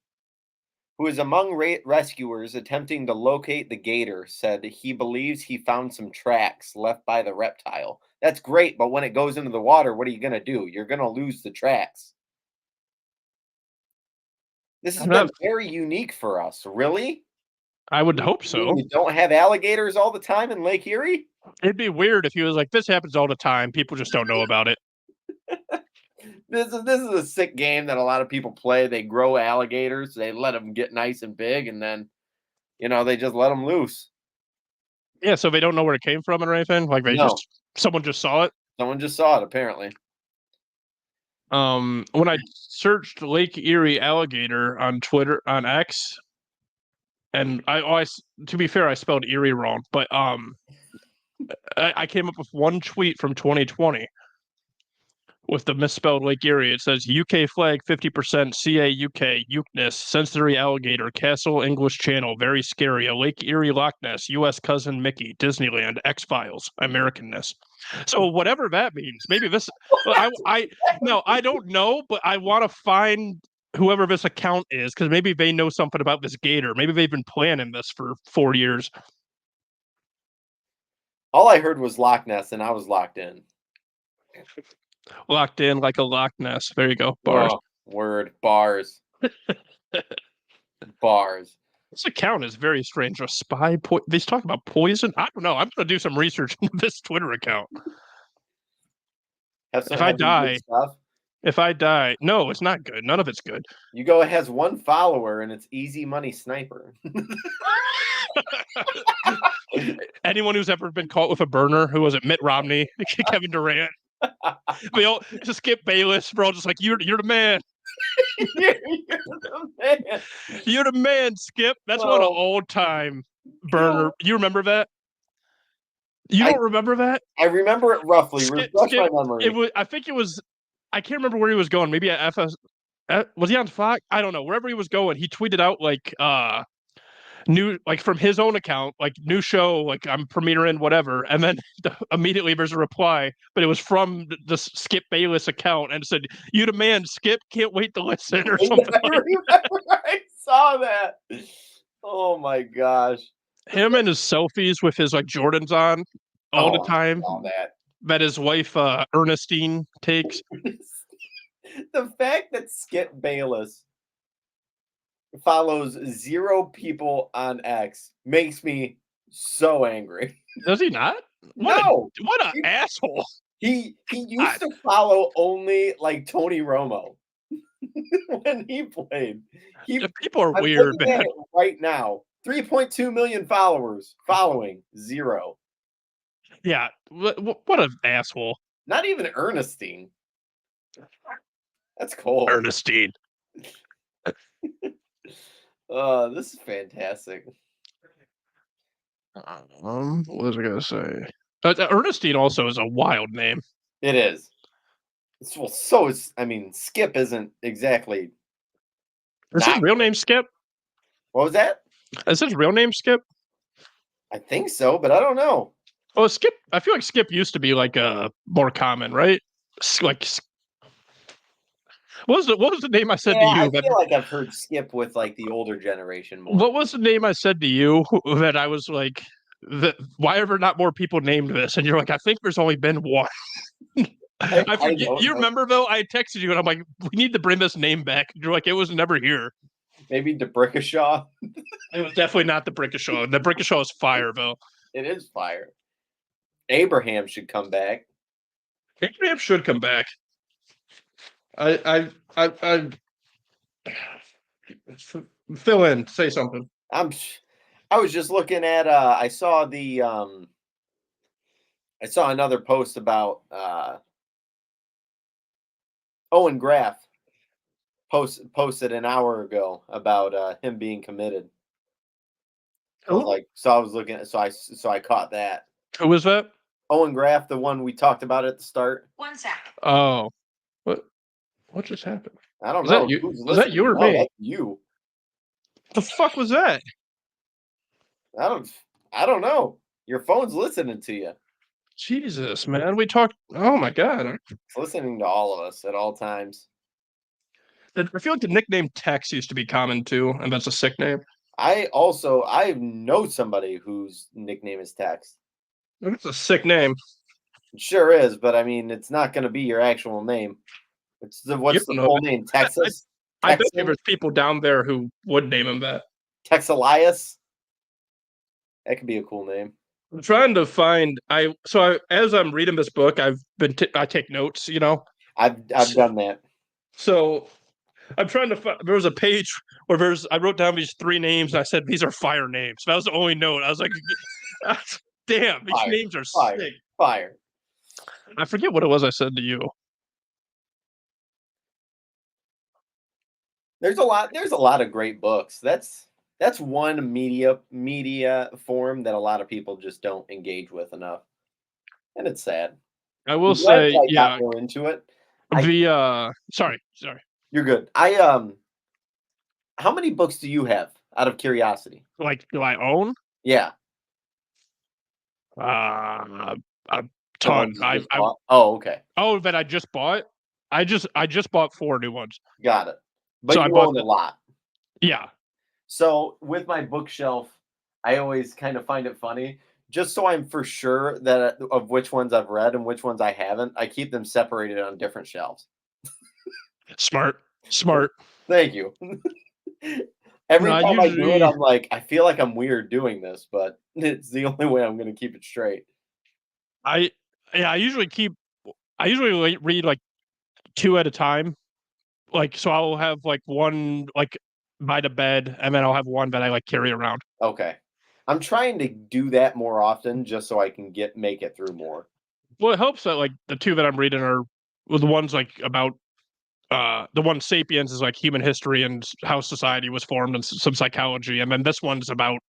[SPEAKER 1] who is among rescuers attempting to locate the gator, said he believes he found some tracks left by the reptile. That's great, but when it goes into the water, what are you going to do? You're going to lose the tracks. This has been very unique for us. Really?
[SPEAKER 2] I would hope so.
[SPEAKER 1] You don't have alligators all the time in Lake Erie?
[SPEAKER 2] It'd be weird if he was like, this happens all the time. People just don't know about it.
[SPEAKER 1] This is a sick game that a lot of people play. They grow alligators. They let them get nice and big, and then, they just let them loose.
[SPEAKER 2] Yeah, so they don't know where it came from or anything? Like, someone just saw it?
[SPEAKER 1] Someone just saw it, apparently.
[SPEAKER 2] When I searched Lake Erie alligator on Twitter, on X, and to be fair, I spelled Erie wrong, but I came up with one tweet from 2020 with the misspelled Lake Erie. It says UK flag 50% CA UK Eucness sensory alligator Castle English Channel very scary a Lake Erie Loch Ness US cousin Mickey Disneyland X-Files Americanness. So whatever that means, maybe this. I don't know, but I want to find whoever this account is because maybe they know something about this gator. Maybe they've been planning this for 4 years.
[SPEAKER 1] All I heard was Loch Ness, and I was locked in.
[SPEAKER 2] Locked in like a Loch Ness. There you go. Bars.
[SPEAKER 1] Oh, word. Bars. Bars.
[SPEAKER 2] This account is very strange. A spy. They talk about poison. I don't know. I'm going to do some research into this Twitter account. If I die, no, it's not good. None of it's good.
[SPEAKER 1] You go. It has one follower, and it's Easy Money Sniper.
[SPEAKER 2] Anyone who's ever been caught with a burner, who was it? Mitt Romney, Kevin Durant. We all just Skip Bayless. We're all just like, you're the man.
[SPEAKER 1] You're the man.
[SPEAKER 2] You're the man, Skip. That's one old time burner. You remember that? You don't remember that?
[SPEAKER 1] I remember it roughly. Skip, my memory.
[SPEAKER 2] I think it was. I can't remember where he was going. Maybe at FS. Was he on Fox? I don't know. Wherever he was going, he tweeted out like new, like from his own account, like new show, like I'm premiering whatever, and then immediately there's a reply, but it was from the Skip Bayless account, and it said, "You the man, Skip. Can't wait to listen," or something.
[SPEAKER 1] I saw that. Oh my gosh.
[SPEAKER 2] Him and his selfies with his like Jordans on all the time. That his wife Ernestine takes.
[SPEAKER 1] The fact that Skip Bayless follows 0 people on X makes me so angry.
[SPEAKER 2] Does he not? What an asshole.
[SPEAKER 1] He used to follow only like Tony Romo when he played.
[SPEAKER 2] People are weird, man.
[SPEAKER 1] Right now, 3.2 million followers following 0.
[SPEAKER 2] Yeah, what an asshole.
[SPEAKER 1] Not even Ernestine. That's cold.
[SPEAKER 2] Ernestine.
[SPEAKER 1] This is fantastic.
[SPEAKER 2] What was I gonna say? Ernestine also is a wild name.
[SPEAKER 1] It is. Skip isn't exactly.
[SPEAKER 2] Is his real name Skip?
[SPEAKER 1] What was that?
[SPEAKER 2] Is his real name Skip?
[SPEAKER 1] I think so, but I don't know.
[SPEAKER 2] Oh, Skip. I feel like Skip used to be like more common, right? Like, what was the name I said to you?
[SPEAKER 1] I feel like I've heard Skip with like the older generation more.
[SPEAKER 2] What was the name I said to you that I was like, why are there not more people named this? And you're like, I think there's only been one. I forget. You remember though? I texted you and I'm like, we need to bring this name back. And you're like, it was never here.
[SPEAKER 1] Maybe DeBrickashaw.
[SPEAKER 2] It was definitely not the Brickashaw. The Brickashaw is fire, though.
[SPEAKER 1] It is fire. Abraham should come back.
[SPEAKER 2] Abraham should come back. I fill in. Say something.
[SPEAKER 1] I was just looking at. I saw another post about Owen Graff. Posted an hour ago about him being committed. I was looking at, so I caught that.
[SPEAKER 2] Who was that?
[SPEAKER 1] Owen Graff, the one we talked about at the start.
[SPEAKER 3] 1 sec.
[SPEAKER 2] Oh, what just happened?
[SPEAKER 1] I don't know.
[SPEAKER 2] Was that you or me?
[SPEAKER 1] That's you.
[SPEAKER 2] The fuck was that?
[SPEAKER 1] I don't know. Your phone's listening to you.
[SPEAKER 2] Jesus, man. We talked. Oh my god.
[SPEAKER 1] It's listening to all of us at all times.
[SPEAKER 2] I feel like the nickname Tex used to be common too, and that's a sick name.
[SPEAKER 1] I know somebody whose nickname is Tex.
[SPEAKER 2] It's a sick name.
[SPEAKER 1] It sure is, but I mean, it's not going to be your actual name. What's the full name? Texas?
[SPEAKER 2] I bet there's people down there who would name him that.
[SPEAKER 1] Tex Elias? That could be a cool name.
[SPEAKER 2] I'm trying to find. As I'm reading this book, I take notes. You know,
[SPEAKER 1] I've done that.
[SPEAKER 2] So I'm trying to find. There was a page where I wrote down these 3 names, and I said these are fire names. That was the only note. I was like, damn, these names are sick.
[SPEAKER 1] Fire.
[SPEAKER 2] I forget what it was I said to you.
[SPEAKER 1] There's a lot of great books. That's one media form that a lot of people just don't engage with enough, and it's sad.
[SPEAKER 2] I will say,
[SPEAKER 1] got more into it.
[SPEAKER 2] Sorry,
[SPEAKER 1] you're good. How many books do you have? Out of curiosity,
[SPEAKER 2] like, do I own?
[SPEAKER 1] Yeah,
[SPEAKER 2] a ton.
[SPEAKER 1] Oh, okay.
[SPEAKER 2] Oh, that I just bought. I just bought 4 new ones.
[SPEAKER 1] Got it. But so you own a lot.
[SPEAKER 2] Yeah.
[SPEAKER 1] So with my bookshelf, I always kind of find it funny. Just so I'm for sure that of which ones I've read and which ones I haven't, I keep them separated on different shelves.
[SPEAKER 2] Smart.
[SPEAKER 1] Thank you. Every time I do it, I'm like, I feel like I'm weird doing this, but it's the only way I'm going to keep it straight.
[SPEAKER 2] I usually read like 2 at a time. Like, so I'll have like 1 like by the bed, and then I'll have 1 that I like carry around.
[SPEAKER 1] Okay. I'm trying to do that more often just so I can make it through more.
[SPEAKER 2] Well, it helps that like the 2 that I'm reading are the ones like about the one Sapiens is like human history and how society was formed and some psychology, and then this one's about,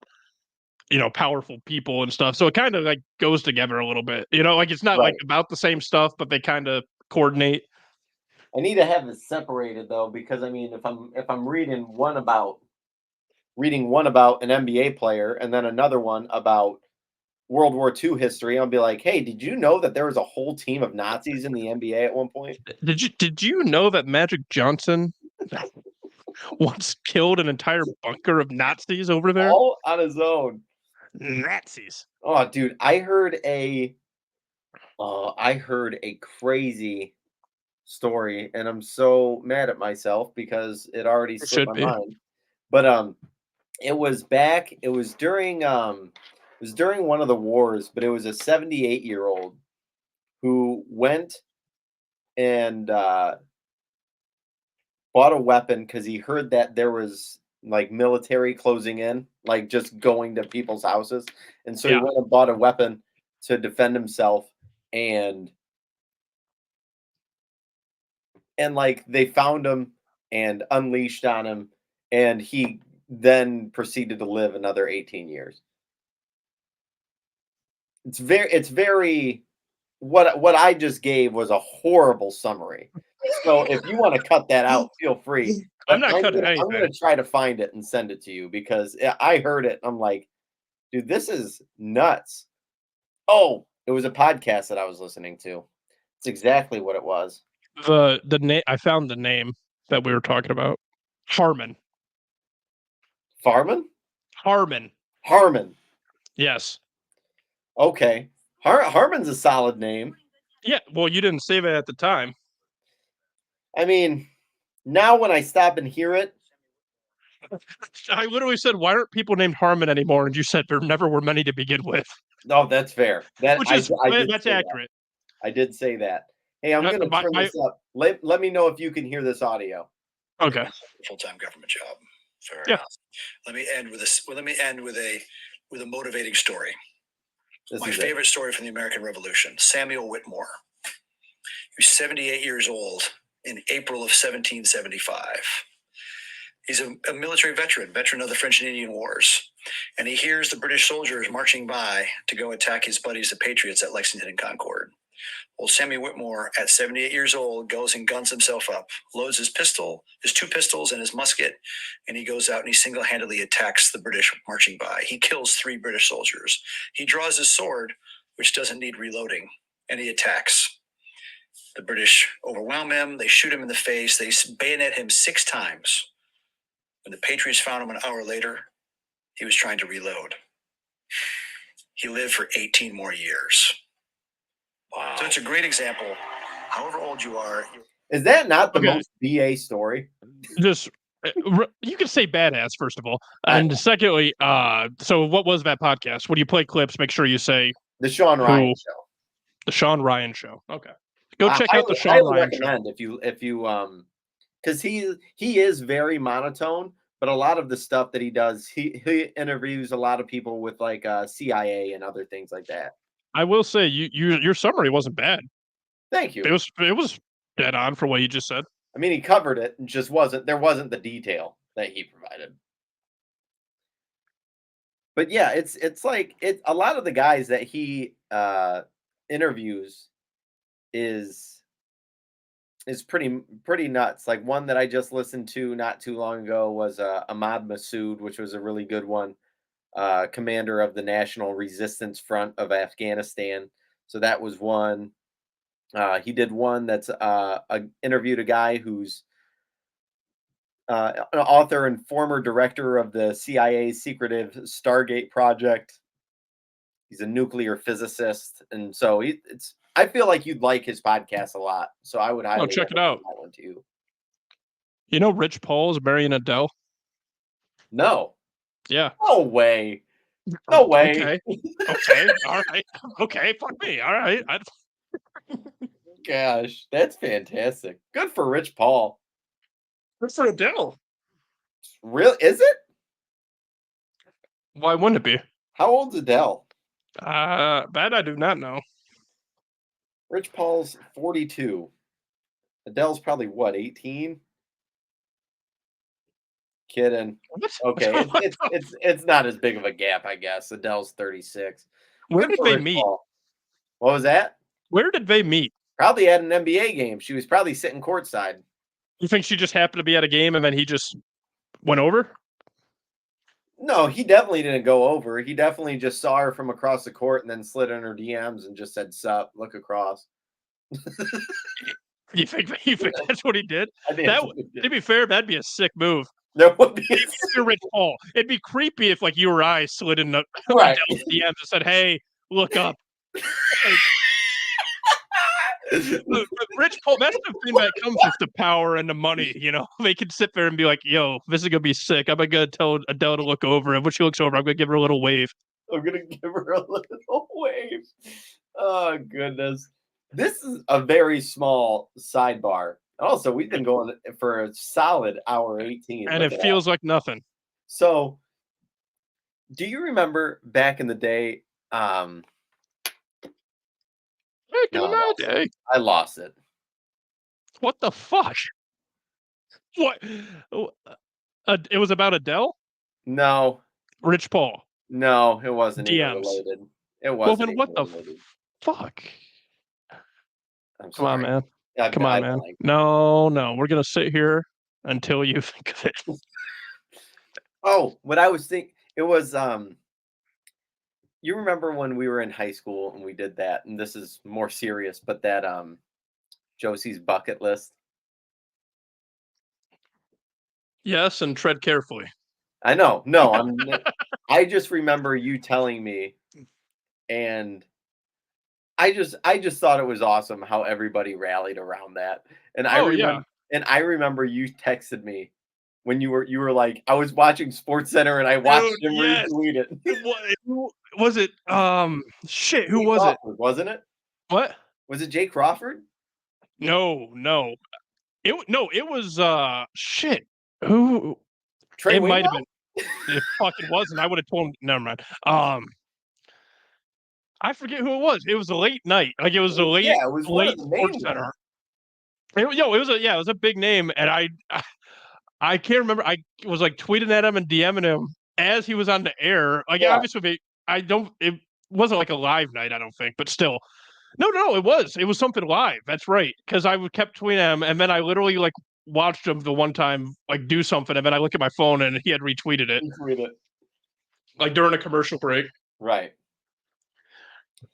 [SPEAKER 2] you know, powerful people and stuff. So it kind of like goes together a little bit. You know, like it's not like about the same stuff, but they kind of coordinate.
[SPEAKER 1] I need to have it separated though, because I mean, if I'm reading one about an NBA player and then another one about World War II history, I'll be like, hey, did you know that there was a whole team of Nazis in the NBA at one point?
[SPEAKER 2] Did you know that Magic Johnson once killed an entire bunker of Nazis over there?
[SPEAKER 1] All on his own.
[SPEAKER 2] Nazis.
[SPEAKER 1] Oh, dude, I heard a crazy story, and I'm so mad at myself because it already slipped my mind. But it was during one of the wars, but it was a 78-year-old who went and bought a weapon because he heard that there was like military closing in, like just going to people's houses, and so he went and bought a weapon to defend himself, and like they found him and unleashed on him, and he then proceeded to live another 18 years. It's very what I just gave was a horrible summary. So if you want to cut that out, feel free.
[SPEAKER 2] I'm not cutting anything.
[SPEAKER 1] I'm going to try to find it and send it to you because I heard it. I'm like, dude, this is nuts. Oh, it was a podcast that I was listening to. It's exactly what it was.
[SPEAKER 2] The name, I found the name that we were talking about. Harmon.
[SPEAKER 1] Farman?
[SPEAKER 2] Harmon. Yes.
[SPEAKER 1] Okay. Harmon's a solid name.
[SPEAKER 2] Yeah, well, you didn't say that at the time.
[SPEAKER 1] I mean, now when I stop and hear it,
[SPEAKER 2] I literally said, "Why aren't people named Harmon anymore?" And you said there never were many to begin with.
[SPEAKER 1] No, that's fair. That's
[SPEAKER 2] accurate.
[SPEAKER 1] I did say that. Hey, I'm going to turn this up. Let me know if you can hear this audio.
[SPEAKER 2] Okay.
[SPEAKER 4] Full-time government job. Fair enough. Let me end with this. Well, let me end with a motivating story. My favorite story from the American Revolution. Samuel Whitmore. He was 78 years old in April of 1775. He's a military veteran of the French and Indian Wars. And he hears the British soldiers marching by to go attack his buddies, the Patriots, at Lexington and Concord. Well, Samuel Whitmore, at 78 years old, goes and guns himself up, loads his 2 pistols and his musket, and he goes out and he single-handedly attacks the British marching by. He kills 3 British soldiers. He draws his sword, which doesn't need reloading, and he attacks. The British overwhelm him. They shoot him in the face. They bayonet him 6 times. When the Patriots found him an hour later, he was trying to reload. He lived for 18 more years. Wow. So it's a great example. However old you are.
[SPEAKER 1] Is that not the most BA story?
[SPEAKER 2] Just you can say badass first of all, and secondly, so what was that podcast? When you play clips, make sure you say
[SPEAKER 1] the Sean Ryan show.
[SPEAKER 2] The Sean Ryan show. Okay, go check out the Sean Ryan show.
[SPEAKER 1] If you because he is very monotone, but a lot of the stuff that he does, he interviews a lot of people with like CIA and other things like that.
[SPEAKER 2] I will say your summary wasn't bad.
[SPEAKER 1] Thank you.
[SPEAKER 2] It was dead on for what you just said.
[SPEAKER 1] I mean, he covered it, and just wasn't the detail that he provided. But yeah, it's like a lot of the guys that he interviews is pretty nuts. Like one that I just listened to not too long ago was Ahmad Massoud, which was a really good one. Commander of the National Resistance Front of Afghanistan. So that was one. He did one that's interviewed a guy who's an author and former director of the CIA's secretive Stargate project. He's a nuclear physicist, and so I feel like you'd like his podcast a lot. So I would highly
[SPEAKER 2] check it out.
[SPEAKER 1] That one too.
[SPEAKER 2] You know, Rich Paul is marrying Adele.
[SPEAKER 1] No.
[SPEAKER 2] Yeah.
[SPEAKER 1] No way. No way.
[SPEAKER 2] Okay. All right. Okay. Fuck me. All right.
[SPEAKER 1] Gosh, that's fantastic. Good for Rich Paul.
[SPEAKER 2] Good for Adele.
[SPEAKER 1] Real? Is it?
[SPEAKER 2] Why wouldn't it be?
[SPEAKER 1] How old's Adele?
[SPEAKER 2] That I do not know.
[SPEAKER 1] Rich Paul's 42. Adele's probably what, 18? Kidding.
[SPEAKER 2] What?
[SPEAKER 1] Okay, it's not as big of a gap, I guess. Adele's 36.
[SPEAKER 2] Where did they meet?
[SPEAKER 1] Paul. What was that?
[SPEAKER 2] Where did they meet?
[SPEAKER 1] Probably at an NBA game. She was probably sitting courtside.
[SPEAKER 2] You think she just happened to be at a game and then he just went over?
[SPEAKER 1] No, he definitely didn't go over. He definitely just saw her from across the court and then slid in her DMs and just said, "Sup, look across."
[SPEAKER 2] You think that's what he did? To be fair, that'd be a sick move.
[SPEAKER 1] That would be
[SPEAKER 2] Rich Paul. It'd be creepy if like you or I slid in the DMs and said, "Hey, look up." Rich Paul, that's the thing that comes with the power and the money, you know. They can sit there and be like, yo, this is gonna be sick. I'm gonna tell Adele to look over, and when she looks over, I'm gonna give her a little wave.
[SPEAKER 1] I'm gonna give her a little wave. Oh goodness. This is a very small sidebar. Also, we've been going for a solid hour 18.
[SPEAKER 2] And it feels like nothing.
[SPEAKER 1] So do you remember back in the day? I lost it.
[SPEAKER 2] What the fuck? What? It was about Adele?
[SPEAKER 1] No.
[SPEAKER 2] Rich Paul?
[SPEAKER 1] No, it wasn't even related. It wasn't. Well,
[SPEAKER 2] then what the fuck? Come on, man. Come on, man. No, we're gonna sit here until you think of it.
[SPEAKER 1] Oh, what I was thinking, it was you remember when we were in high school and we did that, and this is more serious, but that Josie's bucket list.
[SPEAKER 2] Yes, and tread carefully.
[SPEAKER 1] I know. No, I just remember you telling me, and I just thought it was awesome how everybody rallied around that. And I remember you texted me when you were like, I was watching SportsCenter and I watched him retweet it.
[SPEAKER 2] Was it shit, who
[SPEAKER 1] Jay
[SPEAKER 2] was
[SPEAKER 1] Crawford,
[SPEAKER 2] it?
[SPEAKER 1] Wasn't it?
[SPEAKER 2] What?
[SPEAKER 1] Was it Jay Crawford?
[SPEAKER 2] No. It was shit. Who?
[SPEAKER 1] Trey Wingo?
[SPEAKER 2] Might have been. It fucking wasn't. I would have told him. Never mind. I forget who it was. It was a late night. Like it was a late.
[SPEAKER 1] Yeah, it was late
[SPEAKER 2] SportsCenter. It was a big name, and I can't remember. I was like tweeting at him and DMing him as he was on the air. Like obviously, it wasn't like a live night, I don't think, but still. No, it was something live. That's right. Because I kept tweeting him, and then I literally like watched him the one time like do something, and then I look at my phone and he had retweeted it. Like during a commercial break.
[SPEAKER 1] Right.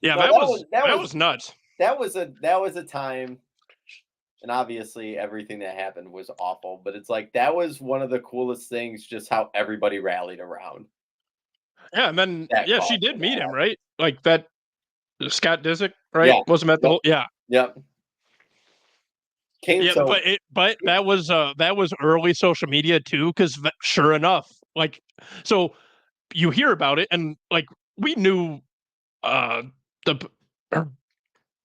[SPEAKER 2] Yeah, that was nuts.
[SPEAKER 1] That was a time And obviously everything that happened was awful, but it's like that was one of the coolest things, just how everybody rallied around.
[SPEAKER 2] Yeah, and then
[SPEAKER 1] That
[SPEAKER 2] she
[SPEAKER 1] call
[SPEAKER 2] did
[SPEAKER 1] for
[SPEAKER 2] meet
[SPEAKER 1] that.
[SPEAKER 2] him, right? Like that Scott Disick, right?
[SPEAKER 1] Yeah.
[SPEAKER 2] Wasn't that the whole
[SPEAKER 1] Yep.
[SPEAKER 2] But that was early social media too, because sure enough, like, so you hear about it, and like we knew the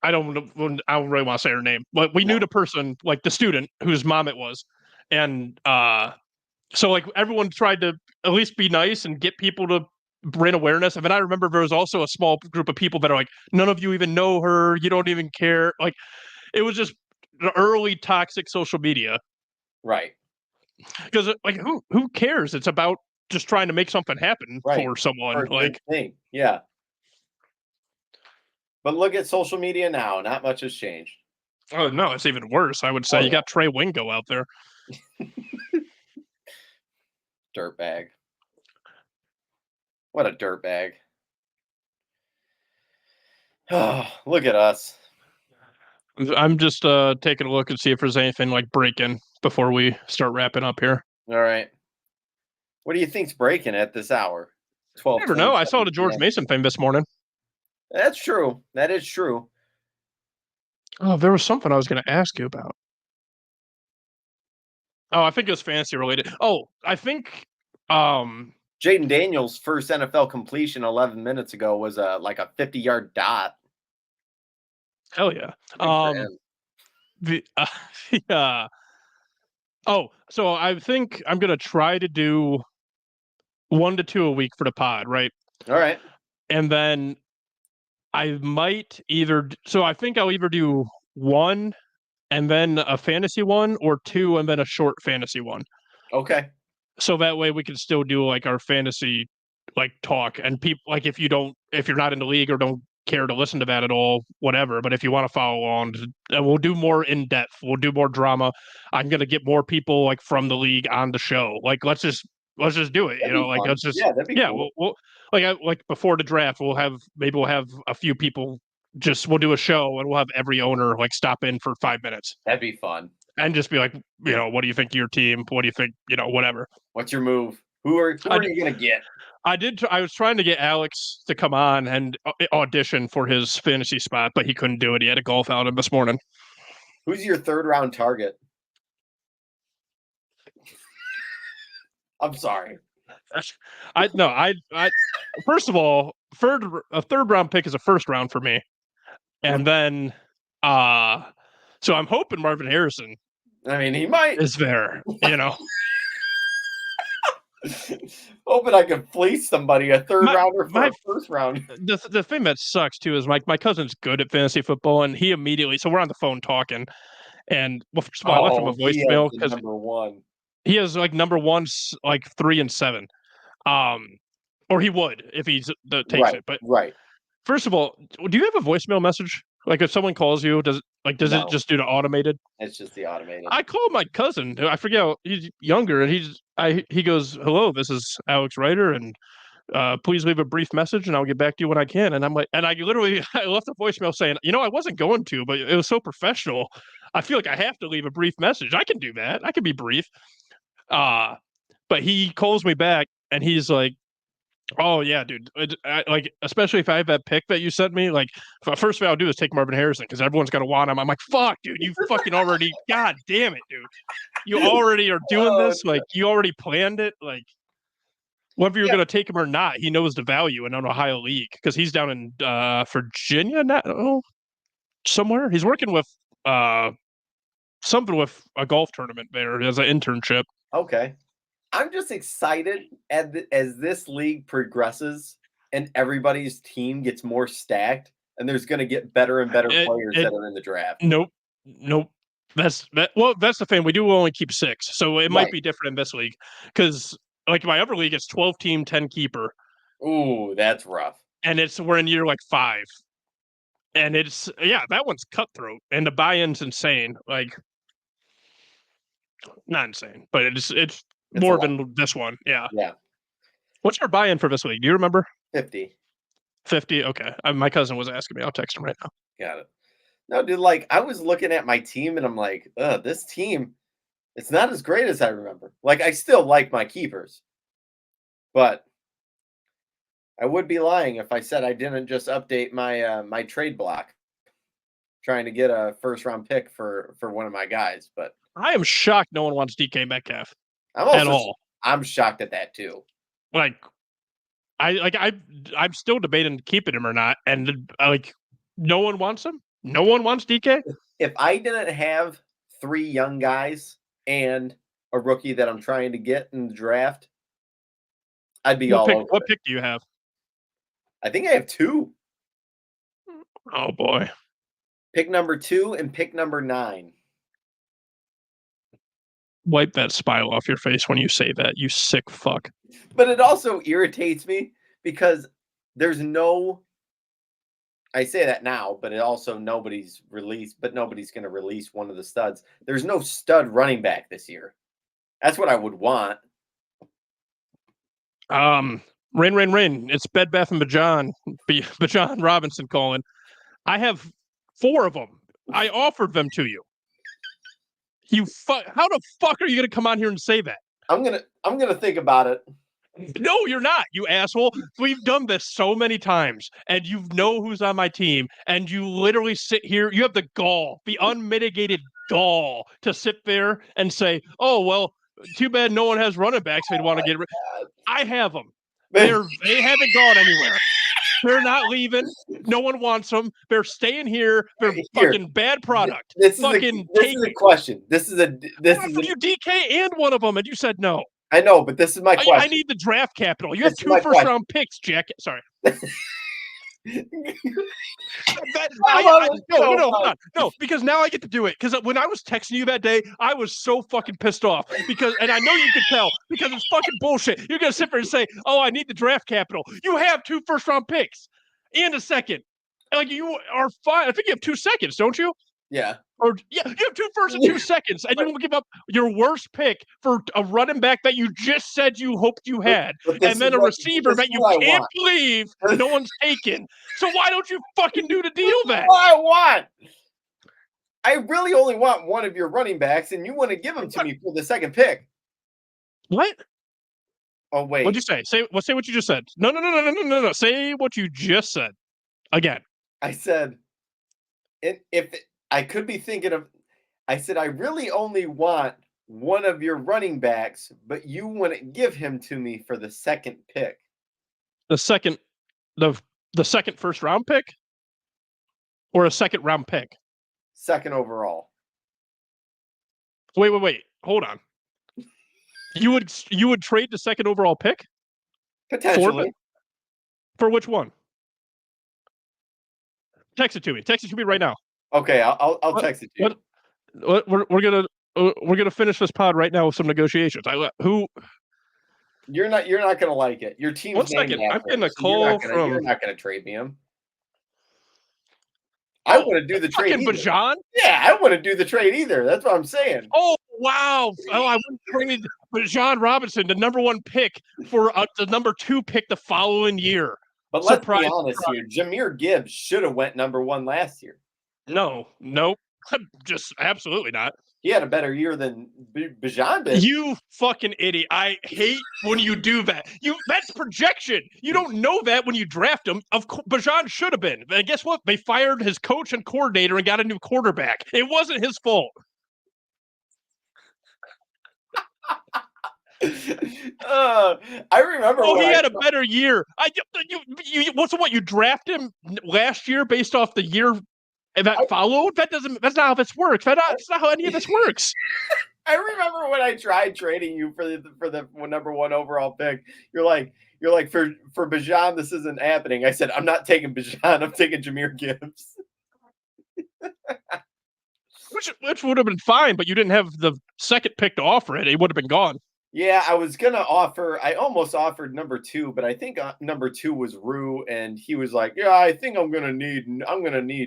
[SPEAKER 2] I don't really want to say her name, but we knew the person, like the student whose mom it was, and so like everyone tried to at least be nice and get people to bring awareness. I mean, I remember there was also a small group of people that are like, none of you even know her, you don't even care. Like, it was just the early toxic social media.
[SPEAKER 1] Right.
[SPEAKER 2] Because like who cares? It's about just trying to make something happen for someone.
[SPEAKER 1] For a good thing. Yeah. But look at social media now. Not much has changed.
[SPEAKER 2] Oh no, it's even worse. I would say you got Trey Wingo out there.
[SPEAKER 1] Dirtbag. What a dirtbag. Oh, look at us.
[SPEAKER 2] I'm just taking a look and see if there's anything like breaking before we start wrapping up here.
[SPEAKER 1] All right. What do you think's breaking at this hour?
[SPEAKER 2] 12. I never know. I saw the George Mason thing this morning.
[SPEAKER 1] That's true. That is true.
[SPEAKER 2] Oh, there was something I was going to ask you about. Oh, I think it was fantasy related. Oh, I think
[SPEAKER 1] Jaden Daniels' first NFL completion 11 minutes ago was like a 50-yard dot.
[SPEAKER 2] Hell yeah. Yeah. Oh, so I think I'm going to try to do 1 to 2 a week for the pod, right?
[SPEAKER 1] All right.
[SPEAKER 2] And then I might I think I'll either do 1 and then a fantasy one, or 2 and then a short fantasy one.
[SPEAKER 1] Okay.
[SPEAKER 2] So that way we can still do like our fantasy like talk, and people like if you're not in the league or don't care to listen to that at all, whatever. But if you want to follow along, we'll do more in depth. We'll do more drama. I'm gonna get more people like from the league on the show. Like let's just do it.
[SPEAKER 1] That'd
[SPEAKER 2] Like let's just
[SPEAKER 1] that'd be cool.
[SPEAKER 2] We'll like before the draft we'll have a few people. We'll do a show and we'll have every owner like stop in for 5 minutes.
[SPEAKER 1] That'd be fun.
[SPEAKER 2] And just be like, what do you think of your team? What do you think? Whatever.
[SPEAKER 1] What's your move? Who are you gonna get?
[SPEAKER 2] I was trying to get Alex to come on and audition for his fantasy spot, but he couldn't do it. He had a golf outing this morning.
[SPEAKER 1] Who's your 3rd round target? I'm sorry.
[SPEAKER 2] First of all, a 3rd round pick is a 1st round for me. And then so I'm hoping Marvin Harrison.
[SPEAKER 1] I mean, he might
[SPEAKER 2] is there,
[SPEAKER 1] Hoping I can fleece somebody a 3rd rounder for a 1st round.
[SPEAKER 2] The thing that sucks too is my cousin's good at fantasy football, and he immediately. So we're on the phone talking, and first of all, I left him a voicemail because
[SPEAKER 1] number 1.
[SPEAKER 2] He has like number 1's like 3 and 7, or he would if he takes it. But first of all, do you have a voicemail message? Like if someone calls you, does it just do the automated?
[SPEAKER 1] It's just the automated.
[SPEAKER 2] I called my cousin. I forget, he's younger, and he goes, "Hello, this is Alex Ryder, and please leave a brief message, and I'll get back to you when I can." And I'm like, and I left a voicemail saying, I wasn't going to, but it was so professional. I feel like I have to leave a brief message. I can do that. I can be brief. But he calls me back, and he's like, "Oh yeah, dude. Like, especially if I have that pick that you sent me, like, first thing I'll do is take Marvin Harrison because everyone's gonna want him." I'm like, "Fuck, dude, you fucking already, god damn it, dude, you already are doing this. Like, you already planned it. Like, whether you're gonna take him or not, he knows the value in an Ohio league because he's down in Virginia now, somewhere. He's working with something with a golf tournament there as an internship."
[SPEAKER 1] Okay. I'm just excited as this league progresses and everybody's team gets more stacked, and there's going to get better and better players that are in the draft.
[SPEAKER 2] Nope. That's the thing. We do only keep 6, so it might be different in this league because, like, my other league, it's 12 team, 10 keeper.
[SPEAKER 1] Ooh, that's rough.
[SPEAKER 2] And we're in year like 5, and that one's cutthroat, and the buy-in's insane. Like, not insane, but it's more than this one. Yeah.
[SPEAKER 1] Yeah.
[SPEAKER 2] What's your buy-in for this league? Do you remember?
[SPEAKER 1] 50.
[SPEAKER 2] 50. Okay. My cousin was asking me. I'll text him right now.
[SPEAKER 1] Got it. No, dude, like, I was looking at my team and I'm like, this team, it's not as great as I remember. Like, I still like my keepers, but I would be lying if I said I didn't just update my my trade block, trying to get a first round pick for one of my guys. But
[SPEAKER 2] I am shocked no one wants DK Metcalf
[SPEAKER 1] I'm
[SPEAKER 2] at all.
[SPEAKER 1] I'm shocked at that too.
[SPEAKER 2] Like, I'm still debating keeping him or not, and like, no one wants him. No one wants DK.
[SPEAKER 1] If I didn't have 3 young guys and a rookie that I'm trying to get in the draft, I'd be all over.
[SPEAKER 2] What pick do you have?
[SPEAKER 1] I think I have 2.
[SPEAKER 2] Oh boy.
[SPEAKER 1] Pick number 2 and pick number 9.
[SPEAKER 2] Wipe that smile off your face when you say that, you sick fuck.
[SPEAKER 1] But it also irritates me because there's no, I say that now, but it also nobody's released, but nobody's going to release one of the studs. There's no stud running back this year. That's what I would want.
[SPEAKER 2] Rain. It's Bed Bath and Bajan Robinson calling. I have 4 of them. I offered them to you. How the fuck are you gonna come on here and say that?
[SPEAKER 1] I'm gonna think about it.
[SPEAKER 2] No, you're not, you asshole. We've done this so many times, and you know who's on my team, and you literally sit here. You have the gall, the unmitigated gall, to sit there and say, "Oh well, too bad no one has running backs. They'd want to get rid." I have them. They haven't gone anywhere. They're not leaving. No one wants them. They're staying here. They're fucking bad product.
[SPEAKER 1] This is a question. This is
[SPEAKER 2] you DK and one of them, and you said no.
[SPEAKER 1] I know, but this is my question.
[SPEAKER 2] I need the draft capital. You have 2 first-round picks, Jack. Sorry. No, because now I get to do it. Because when I was texting you that day, I was so fucking pissed off. And I know you could tell because it's fucking bullshit. You're gonna sit there and say, "Oh, I need the draft capital." You have 2 first-round picks and a second. Like, you are fine. I think you have 2 seconds, don't you?
[SPEAKER 1] Yeah.
[SPEAKER 2] You have 2 firsts and 2 seconds, and you will give up your worst pick for a running back that you just said you hoped you had, and then a receiver that you can't believe no one's taken. So why don't you fucking do the deal then?
[SPEAKER 1] What I want. I really only want one of your running backs, and you want to give them to me for the second pick.
[SPEAKER 2] What?
[SPEAKER 1] Oh wait.
[SPEAKER 2] What'd you say? Say what you just said. No. Say what you just said again.
[SPEAKER 1] I said, if I could be thinking of, I said, I really only want one of your running backs, but you want to give him to me for the second pick.
[SPEAKER 2] The second first round pick? Or a second round pick?
[SPEAKER 1] Second overall.
[SPEAKER 2] Wait. Hold on. You would trade the second overall pick?
[SPEAKER 1] Potentially.
[SPEAKER 2] For which one? Text it to me right now.
[SPEAKER 1] Okay, I'll text it to you.
[SPEAKER 2] We're gonna finish this pod right now with some negotiations.
[SPEAKER 1] You're not gonna like it. Your team's
[SPEAKER 2] 1 second. I'm getting a call from.
[SPEAKER 1] You're not gonna trade me him. I want to do the trade.
[SPEAKER 2] Bajan?
[SPEAKER 1] Yeah, I want to do the trade either. That's what I'm saying.
[SPEAKER 2] Oh wow! Oh, I wouldn't trade Bajan Robinson, the number 1 pick, for the number 2 pick the following year.
[SPEAKER 1] But let's be honest here. Jahmyr Gibbs should have went number 1 last year.
[SPEAKER 2] No, just absolutely not.
[SPEAKER 1] He had a better year than Bajan did.
[SPEAKER 2] You fucking idiot. I hate when you do that. That's projection. You don't know that when you draft him. Bajan should have been. And guess what? They fired his coach and coordinator and got a new quarterback. It wasn't his fault.
[SPEAKER 1] I remember.
[SPEAKER 2] Oh, he had a better year. You draft him last year based off the year that followed? That's not how this works. That's not how any of this works.
[SPEAKER 1] I remember when I tried trading you for the number 1 overall pick. You're like for Bajan, this isn't happening. I said, I'm not taking Bajan. I'm taking Jahmyr Gibbs.
[SPEAKER 2] Which would have been fine, but you didn't have the second pick to offer it. It would have been gone.
[SPEAKER 1] Yeah, I was gonna offer. I almost offered number 2, but I think number 2 was Rue, and he was like, "Yeah, I think I'm gonna need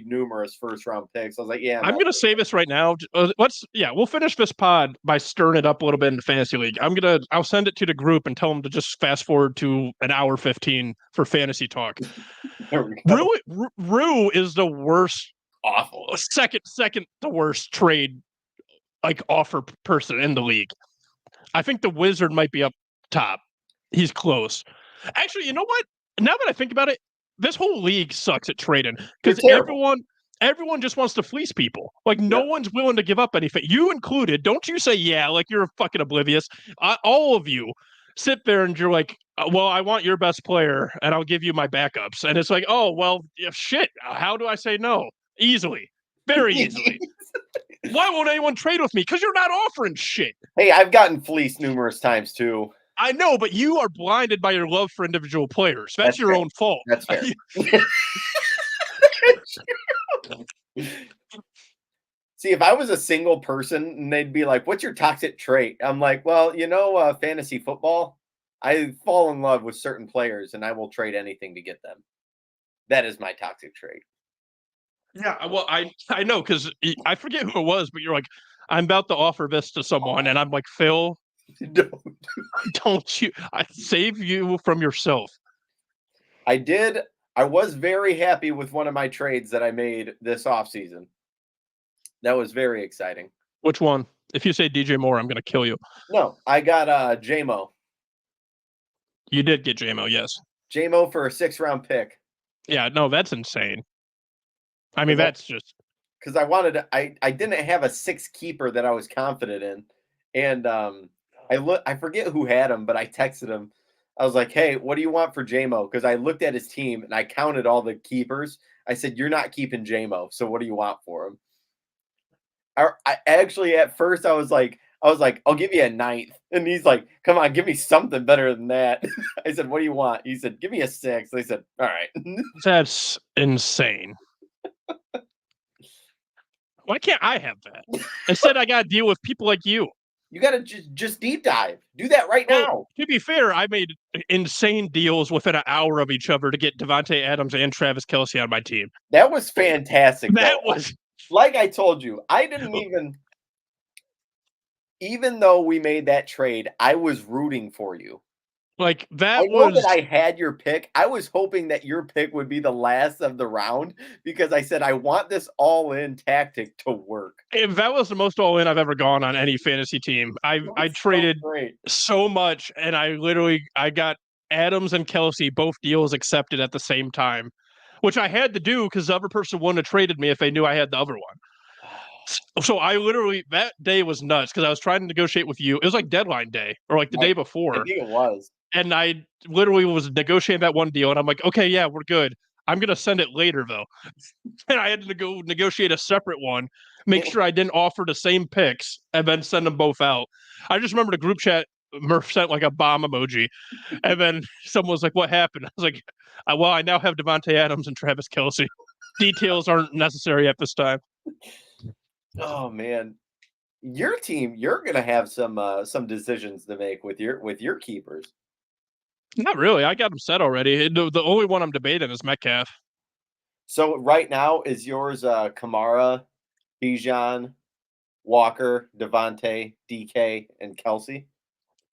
[SPEAKER 1] numerous first round picks." I was like, "Yeah."
[SPEAKER 2] I'm gonna say this right now. We'll finish this pod by stirring it up a little bit in the fantasy league. I'll send it to the group and tell them to just fast forward to an hour 15 for fantasy talk. Rue is the worst
[SPEAKER 1] awful.
[SPEAKER 2] Second the worst trade offer person in the league. I think the Wizard might be up top. He's close. Actually, you know what? Now that I think about it, this whole league sucks at trading because everyone just wants to fleece people. No one's willing to give up anything. You included. Don't you say yeah like you're fucking oblivious. All of you sit there and you're like, well, I want your best player and I'll give you my backups. And it's like, oh, well, shit. How do I say no? Easily. Very easily. Why won't anyone trade with me? Because you're not offering shit.
[SPEAKER 1] Hey, I've gotten fleeced numerous times too.
[SPEAKER 2] I know, but you are blinded by your love for individual players. That's your own fault.
[SPEAKER 1] That's fair. See, if I was a single person and they'd be like, what's your toxic trait? I'm like, well, fantasy football, I fall in love with certain players and I will trade anything to get them. That is my toxic trait.
[SPEAKER 2] Yeah, well, I know because I forget who it was, but you're like, I'm about to offer this to someone, and I'm like, Phil, don't you? I save you from yourself.
[SPEAKER 1] I did. I was very happy with one of my trades that I made this offseason. That was very exciting.
[SPEAKER 2] Which one? If you say DJ Moore, I'm going to kill you.
[SPEAKER 1] No, I got J-Mo.
[SPEAKER 2] You did get J-Mo, yes.
[SPEAKER 1] J-Mo for a 6th-round pick.
[SPEAKER 2] Yeah, no, that's insane. I mean, that's just
[SPEAKER 1] because I wanted to, I didn't have a 6 keeper that I was confident in, and I forget who had him, but I texted him. I was like, "Hey, what do you want for J-Mo?" Because I looked at his team and I counted all the keepers. I said, "You're not keeping J-Mo, so what do you want for him?" I actually at first I was like, "I'll give you a 9th," and he's like, "Come on, give me something better than that." I said, "What do you want?" He said, "Give me a 6." I said, "All right."
[SPEAKER 2] That's insane. Why can't I have that? Instead, I got to deal with people like you.
[SPEAKER 1] You got to just deep dive. Do that right now.
[SPEAKER 2] To be fair, I made insane deals within an hour of each other to get Devontae Adams and Travis Kelce on my team.
[SPEAKER 1] That was fantastic.
[SPEAKER 2] That was
[SPEAKER 1] like I told you. I didn't even though we made that trade, I was rooting for you.
[SPEAKER 2] Like that
[SPEAKER 1] I know that I had your pick. I was hoping that your pick would be the last of the round because I said I want this all-in tactic to work.
[SPEAKER 2] If that was the most all-in I've ever gone on any fantasy team. I traded so much, and I got Adams and Kelce, both deals accepted at the same time, which I had to do because the other person wouldn't have traded me if they knew I had the other one. So I literally, that day was nuts because I was trying to negotiate with you. It was like deadline day or like the day before.
[SPEAKER 1] I think it was.
[SPEAKER 2] And I literally was negotiating that one deal, and I'm like, okay, yeah, we're good. I'm going to send it later, though. And I had to go negotiate a separate one, make sure I didn't offer the same picks, and then send them both out. I just remember the group chat, Murph sent like a bomb emoji. And then someone was like, what happened? I was like, well, I now have Devontae Adams and Travis Kelce. Details aren't necessary at this time.
[SPEAKER 1] Oh, man. Your team, you're going to have some decisions to make with your keepers.
[SPEAKER 2] Not really. I got them set already. The only one I'm debating is Metcalf.
[SPEAKER 1] So right now is yours Kamara, Bijan, Walker, Devontae, DK, and Kelce?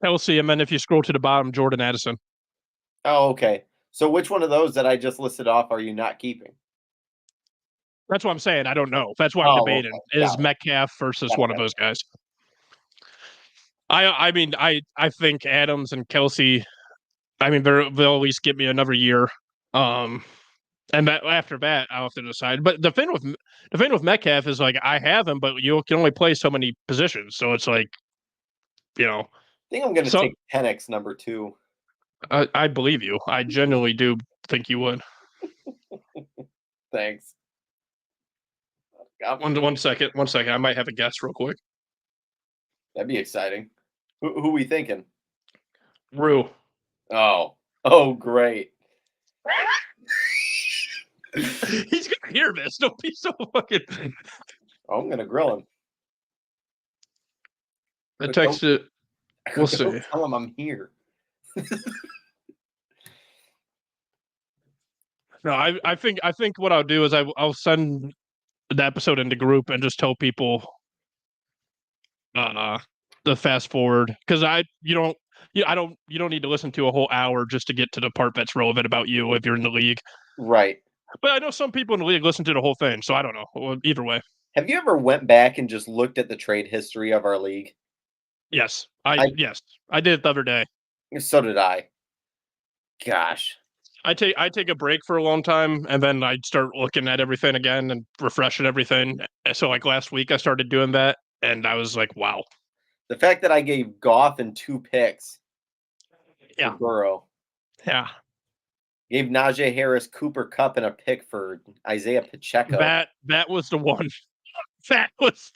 [SPEAKER 2] Kelce, and then if you scroll to the bottom, Jordan Addison.
[SPEAKER 1] Oh, okay. So which one of those that I just listed off are you not keeping?
[SPEAKER 2] That's what I'm saying. I don't know. That's what I'm debating. Okay. Is Metcalf versus one of those guys. I mean, I think Adams and Kelce, I mean, they'll at least give me another year. And after that, I'll have to decide. But the thing with Metcalf is like I have him, but you can only play so many positions. So it's like, I
[SPEAKER 1] think I'm going to take 10x number 2.
[SPEAKER 2] I believe you. I genuinely do think you would.
[SPEAKER 1] Thanks.
[SPEAKER 2] One second. I might have a guess real quick.
[SPEAKER 1] That'd be exciting. Who we thinking?
[SPEAKER 2] Rue.
[SPEAKER 1] Oh, great.
[SPEAKER 2] He's gonna hear this. Don't be so fucking.
[SPEAKER 1] I'm gonna grill him.
[SPEAKER 2] I texted. We'll see.
[SPEAKER 1] Tell him I'm here.
[SPEAKER 2] No, I think what I'll do is I'll send the episode into group and just tell people the fast forward because you don't need to listen to a whole hour just to get to the part that's relevant about you if you're in the league.
[SPEAKER 1] Right.
[SPEAKER 2] But I know some people in the league listen to the whole thing, so I don't know. Well, either way.
[SPEAKER 1] Have you ever went back and just looked at the trade history of our league?
[SPEAKER 2] Yes. I did it the other day.
[SPEAKER 1] So did I. Gosh.
[SPEAKER 2] I take a break for a long time, and then I start looking at everything again and refreshing everything. So like last week, I started doing that, and I was like, wow.
[SPEAKER 1] The fact that I gave Goff and 2 picks.
[SPEAKER 2] Yeah.
[SPEAKER 1] Burrow.
[SPEAKER 2] Yeah.
[SPEAKER 1] Gave Najee Harris, Cooper Kupp, and a pick for Isaiah Pacheco.
[SPEAKER 2] That was the one. That was.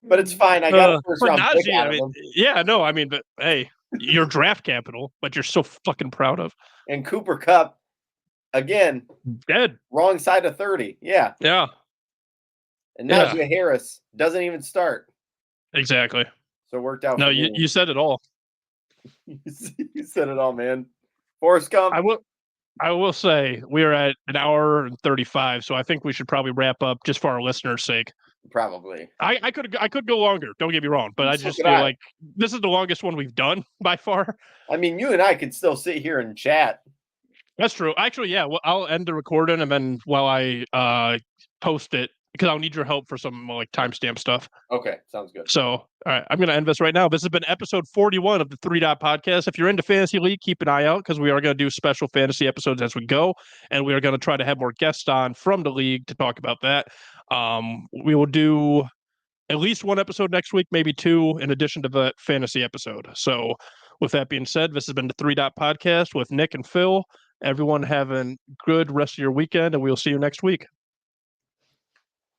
[SPEAKER 1] But it's fine. I got a first round
[SPEAKER 2] Najee,
[SPEAKER 1] pick out of him.
[SPEAKER 2] Yeah, no, I mean, but hey, your draft capital, but you're so fucking proud of.
[SPEAKER 1] And Cooper Kupp, again,
[SPEAKER 2] dead.
[SPEAKER 1] Wrong side of 30. Yeah.
[SPEAKER 2] Yeah.
[SPEAKER 1] And Najee Harris doesn't even start.
[SPEAKER 2] Exactly.
[SPEAKER 1] So it worked out.
[SPEAKER 2] No, you said it all.
[SPEAKER 1] You said it all, man. Forrest Gump.
[SPEAKER 2] I will say we are at an hour and 35, so I think we should probably wrap up just for our listeners' sake.
[SPEAKER 1] Probably.
[SPEAKER 2] I could go longer. Don't get me wrong, but I just feel like this is the longest one we've done by far.
[SPEAKER 1] I mean, you and I could still sit here and chat.
[SPEAKER 2] That's true. Actually, yeah. Well, I'll end the recording, and then while I post it, because I'll need your help for some like timestamp stuff.
[SPEAKER 1] Okay, sounds good.
[SPEAKER 2] So, all right, I'm going to end this right now. This has been episode 41 of the 3 Dot Podcast. If you're into Fantasy League, keep an eye out because we are going to do special fantasy episodes as we go, and we are going to try to have more guests on from the league to talk about that. We will do at least 1 episode next week, maybe 2, in addition to the fantasy episode. So, with that being said, this has been the 3 Dot Podcast with Nick and Phil. Everyone have a good rest of your weekend, and we'll see you next week.